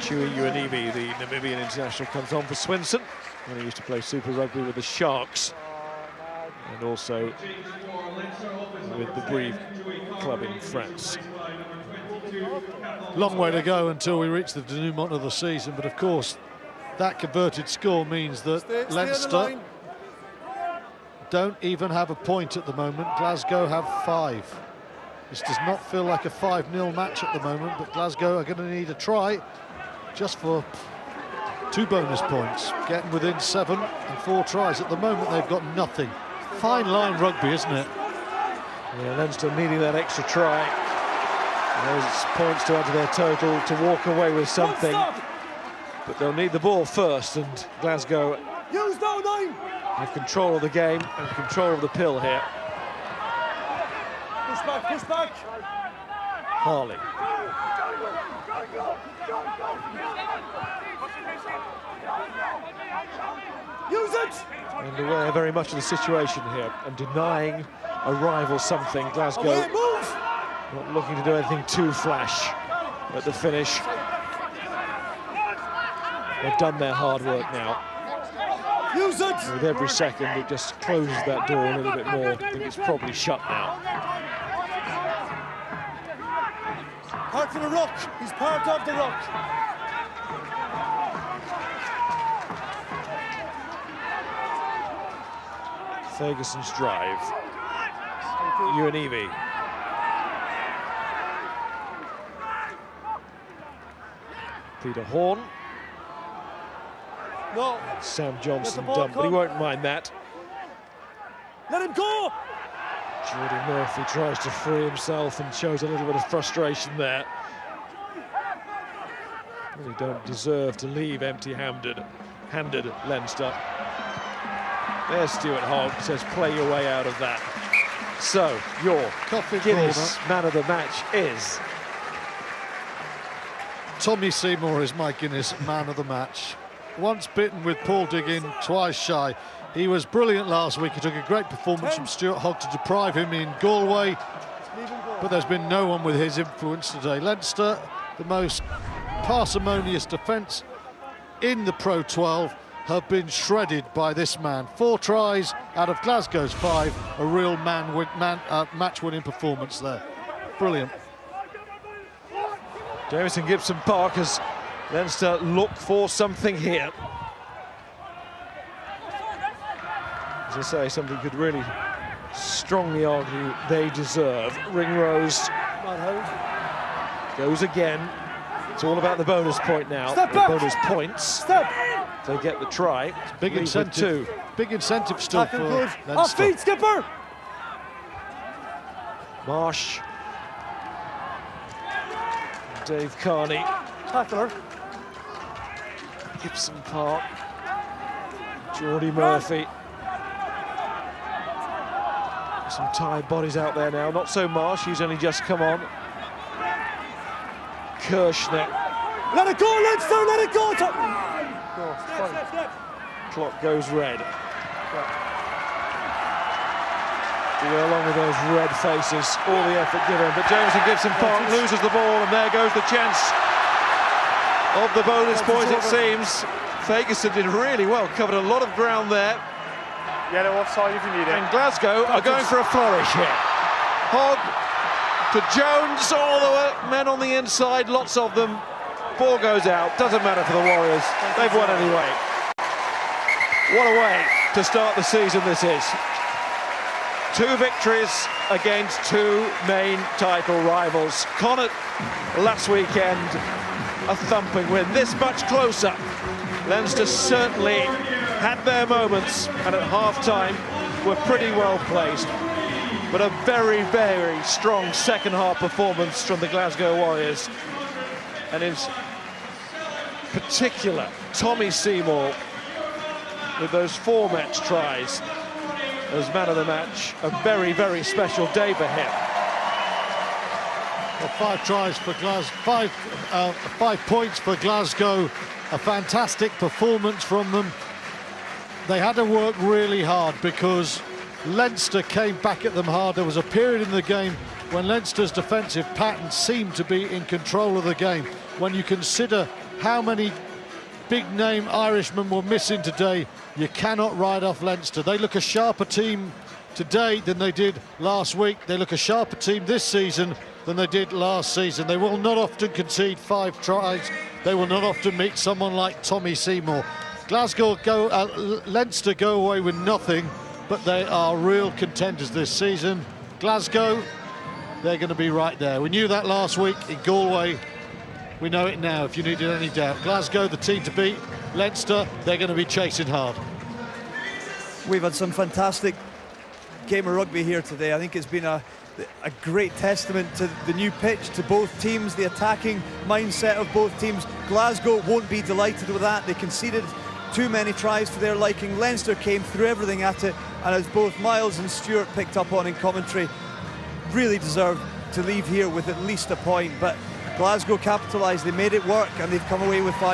Chewy Uanibi, the Namibian international, comes on for Swinson when he used to play Super Rugby with the Sharks and also with the Brive club in France. Long way to go until we reach the denouement of the season, but of course that converted score means that Leinster don't even have a point at the moment. Glasgow have 5. This does not feel like a 5-0 match at the moment, but Glasgow are going to need a try just for 2 bonus points, getting within 7 and 4 tries. At the moment they've got nothing. Fine line rugby, isn't it? Yeah, Leinster needing that extra try. Those points to add to their total to walk away with something. But they'll need the ball first, and Glasgow have control of the game and control of the pill here. Push back, push back. Harley. Use it! And aware very much of the situation here and denying a rival something. Glasgow not looking to do anything too flash at the finish. They've done their hard work now. Use it! And with every second, it just closes that door a little bit more. I think it's probably shut now. Part of the rock. He's part of the rock. Ferguson's drive. Uanibi. Peter Horn. No. Sam Johnson done, but he won't mind that. Let him go! Jordy Murphy tries to free himself and shows a little bit of frustration there. Really don't deserve to leave empty-handed, Leinster. There's Stuart Hogg, says play your way out of that. So, your Guinness man of the match is... Tommy Seymour is my Guinness man of the match. Once bitten with Paul Diggin, twice shy. He was brilliant last week. He took a great performance from Stuart Hogg to deprive him in Galway, but there's been no one with his influence today. Leinster, the most parsimonious defence in the Pro 12, have been shredded by this man. 4 tries out of Glasgow's 5, a real match-winning performance there. Brilliant. Jamison Gibson Park as Leinster look for something here. As I say, something could really strongly argue they deserve. Ringrose goes again. It's all about the bonus point now. The bonus points. They get the try. It's big incentive. Big incentive still for Leinster. Off feet, skipper! Marsh. Dave Carney. Tackler. Gibson Park. Jordy Murphy. Some tired bodies out there now. Not so Marsh, he's only just come on. Kirshner. Let it go, Leinster, let it go! No, Clock goes red. To go along with those red faces, all the effort given, but Jamison Gibson Park loses the ball, and there goes the chance of the bonus point, it seems. Ferguson did really well, covered a lot of ground there. Yellow offside if you need it. And Glasgow are going for a flourish here. Hogg to Jones. All the men on the inside, lots of them. Ball goes out. Doesn't matter for the Warriors. They've won anyway. What a way to start the season this is. 2 victories against 2 main title rivals. Connacht last weekend, a thumping win. This much closer. Leinster certainly had their moments, and at half-time were pretty well placed. But a very, very strong second-half performance from the Glasgow Warriors. And in particular, Tommy Seymour, with those 4 match tries as man of the match. A very, very special day for him. Well, 5 tries for Glasgow, 5 points for Glasgow. A fantastic performance from them. They had to work really hard because Leinster came back at them hard. There was a period in the game when Leinster's defensive pattern seemed to be in control of the game. When you consider how many big-name Irishmen were missing today, you cannot write off Leinster. They look a sharper team today than they did last week. They look a sharper team this season than they did last season. They will not often concede 5 tries. They will not often meet someone like Tommy Seymour. Leinster go away with nothing, but they are real contenders this season. Glasgow, they're going to be right there. We knew that last week in Galway. We know it now, if you needed any doubt. Glasgow, the team to beat. Leinster, they're going to be chasing hard. We've had some fantastic game of rugby here today. I think it's been a great testament to the new pitch, to both teams, the attacking mindset of both teams. Glasgow won't be delighted with that. They conceded too many tries for their liking. Leinster came through everything at it, and as both Miles and Stewart picked up on in commentary, really deserved to leave here with at least a point. But Glasgow capitalised, they made it work, and they've come away with 5.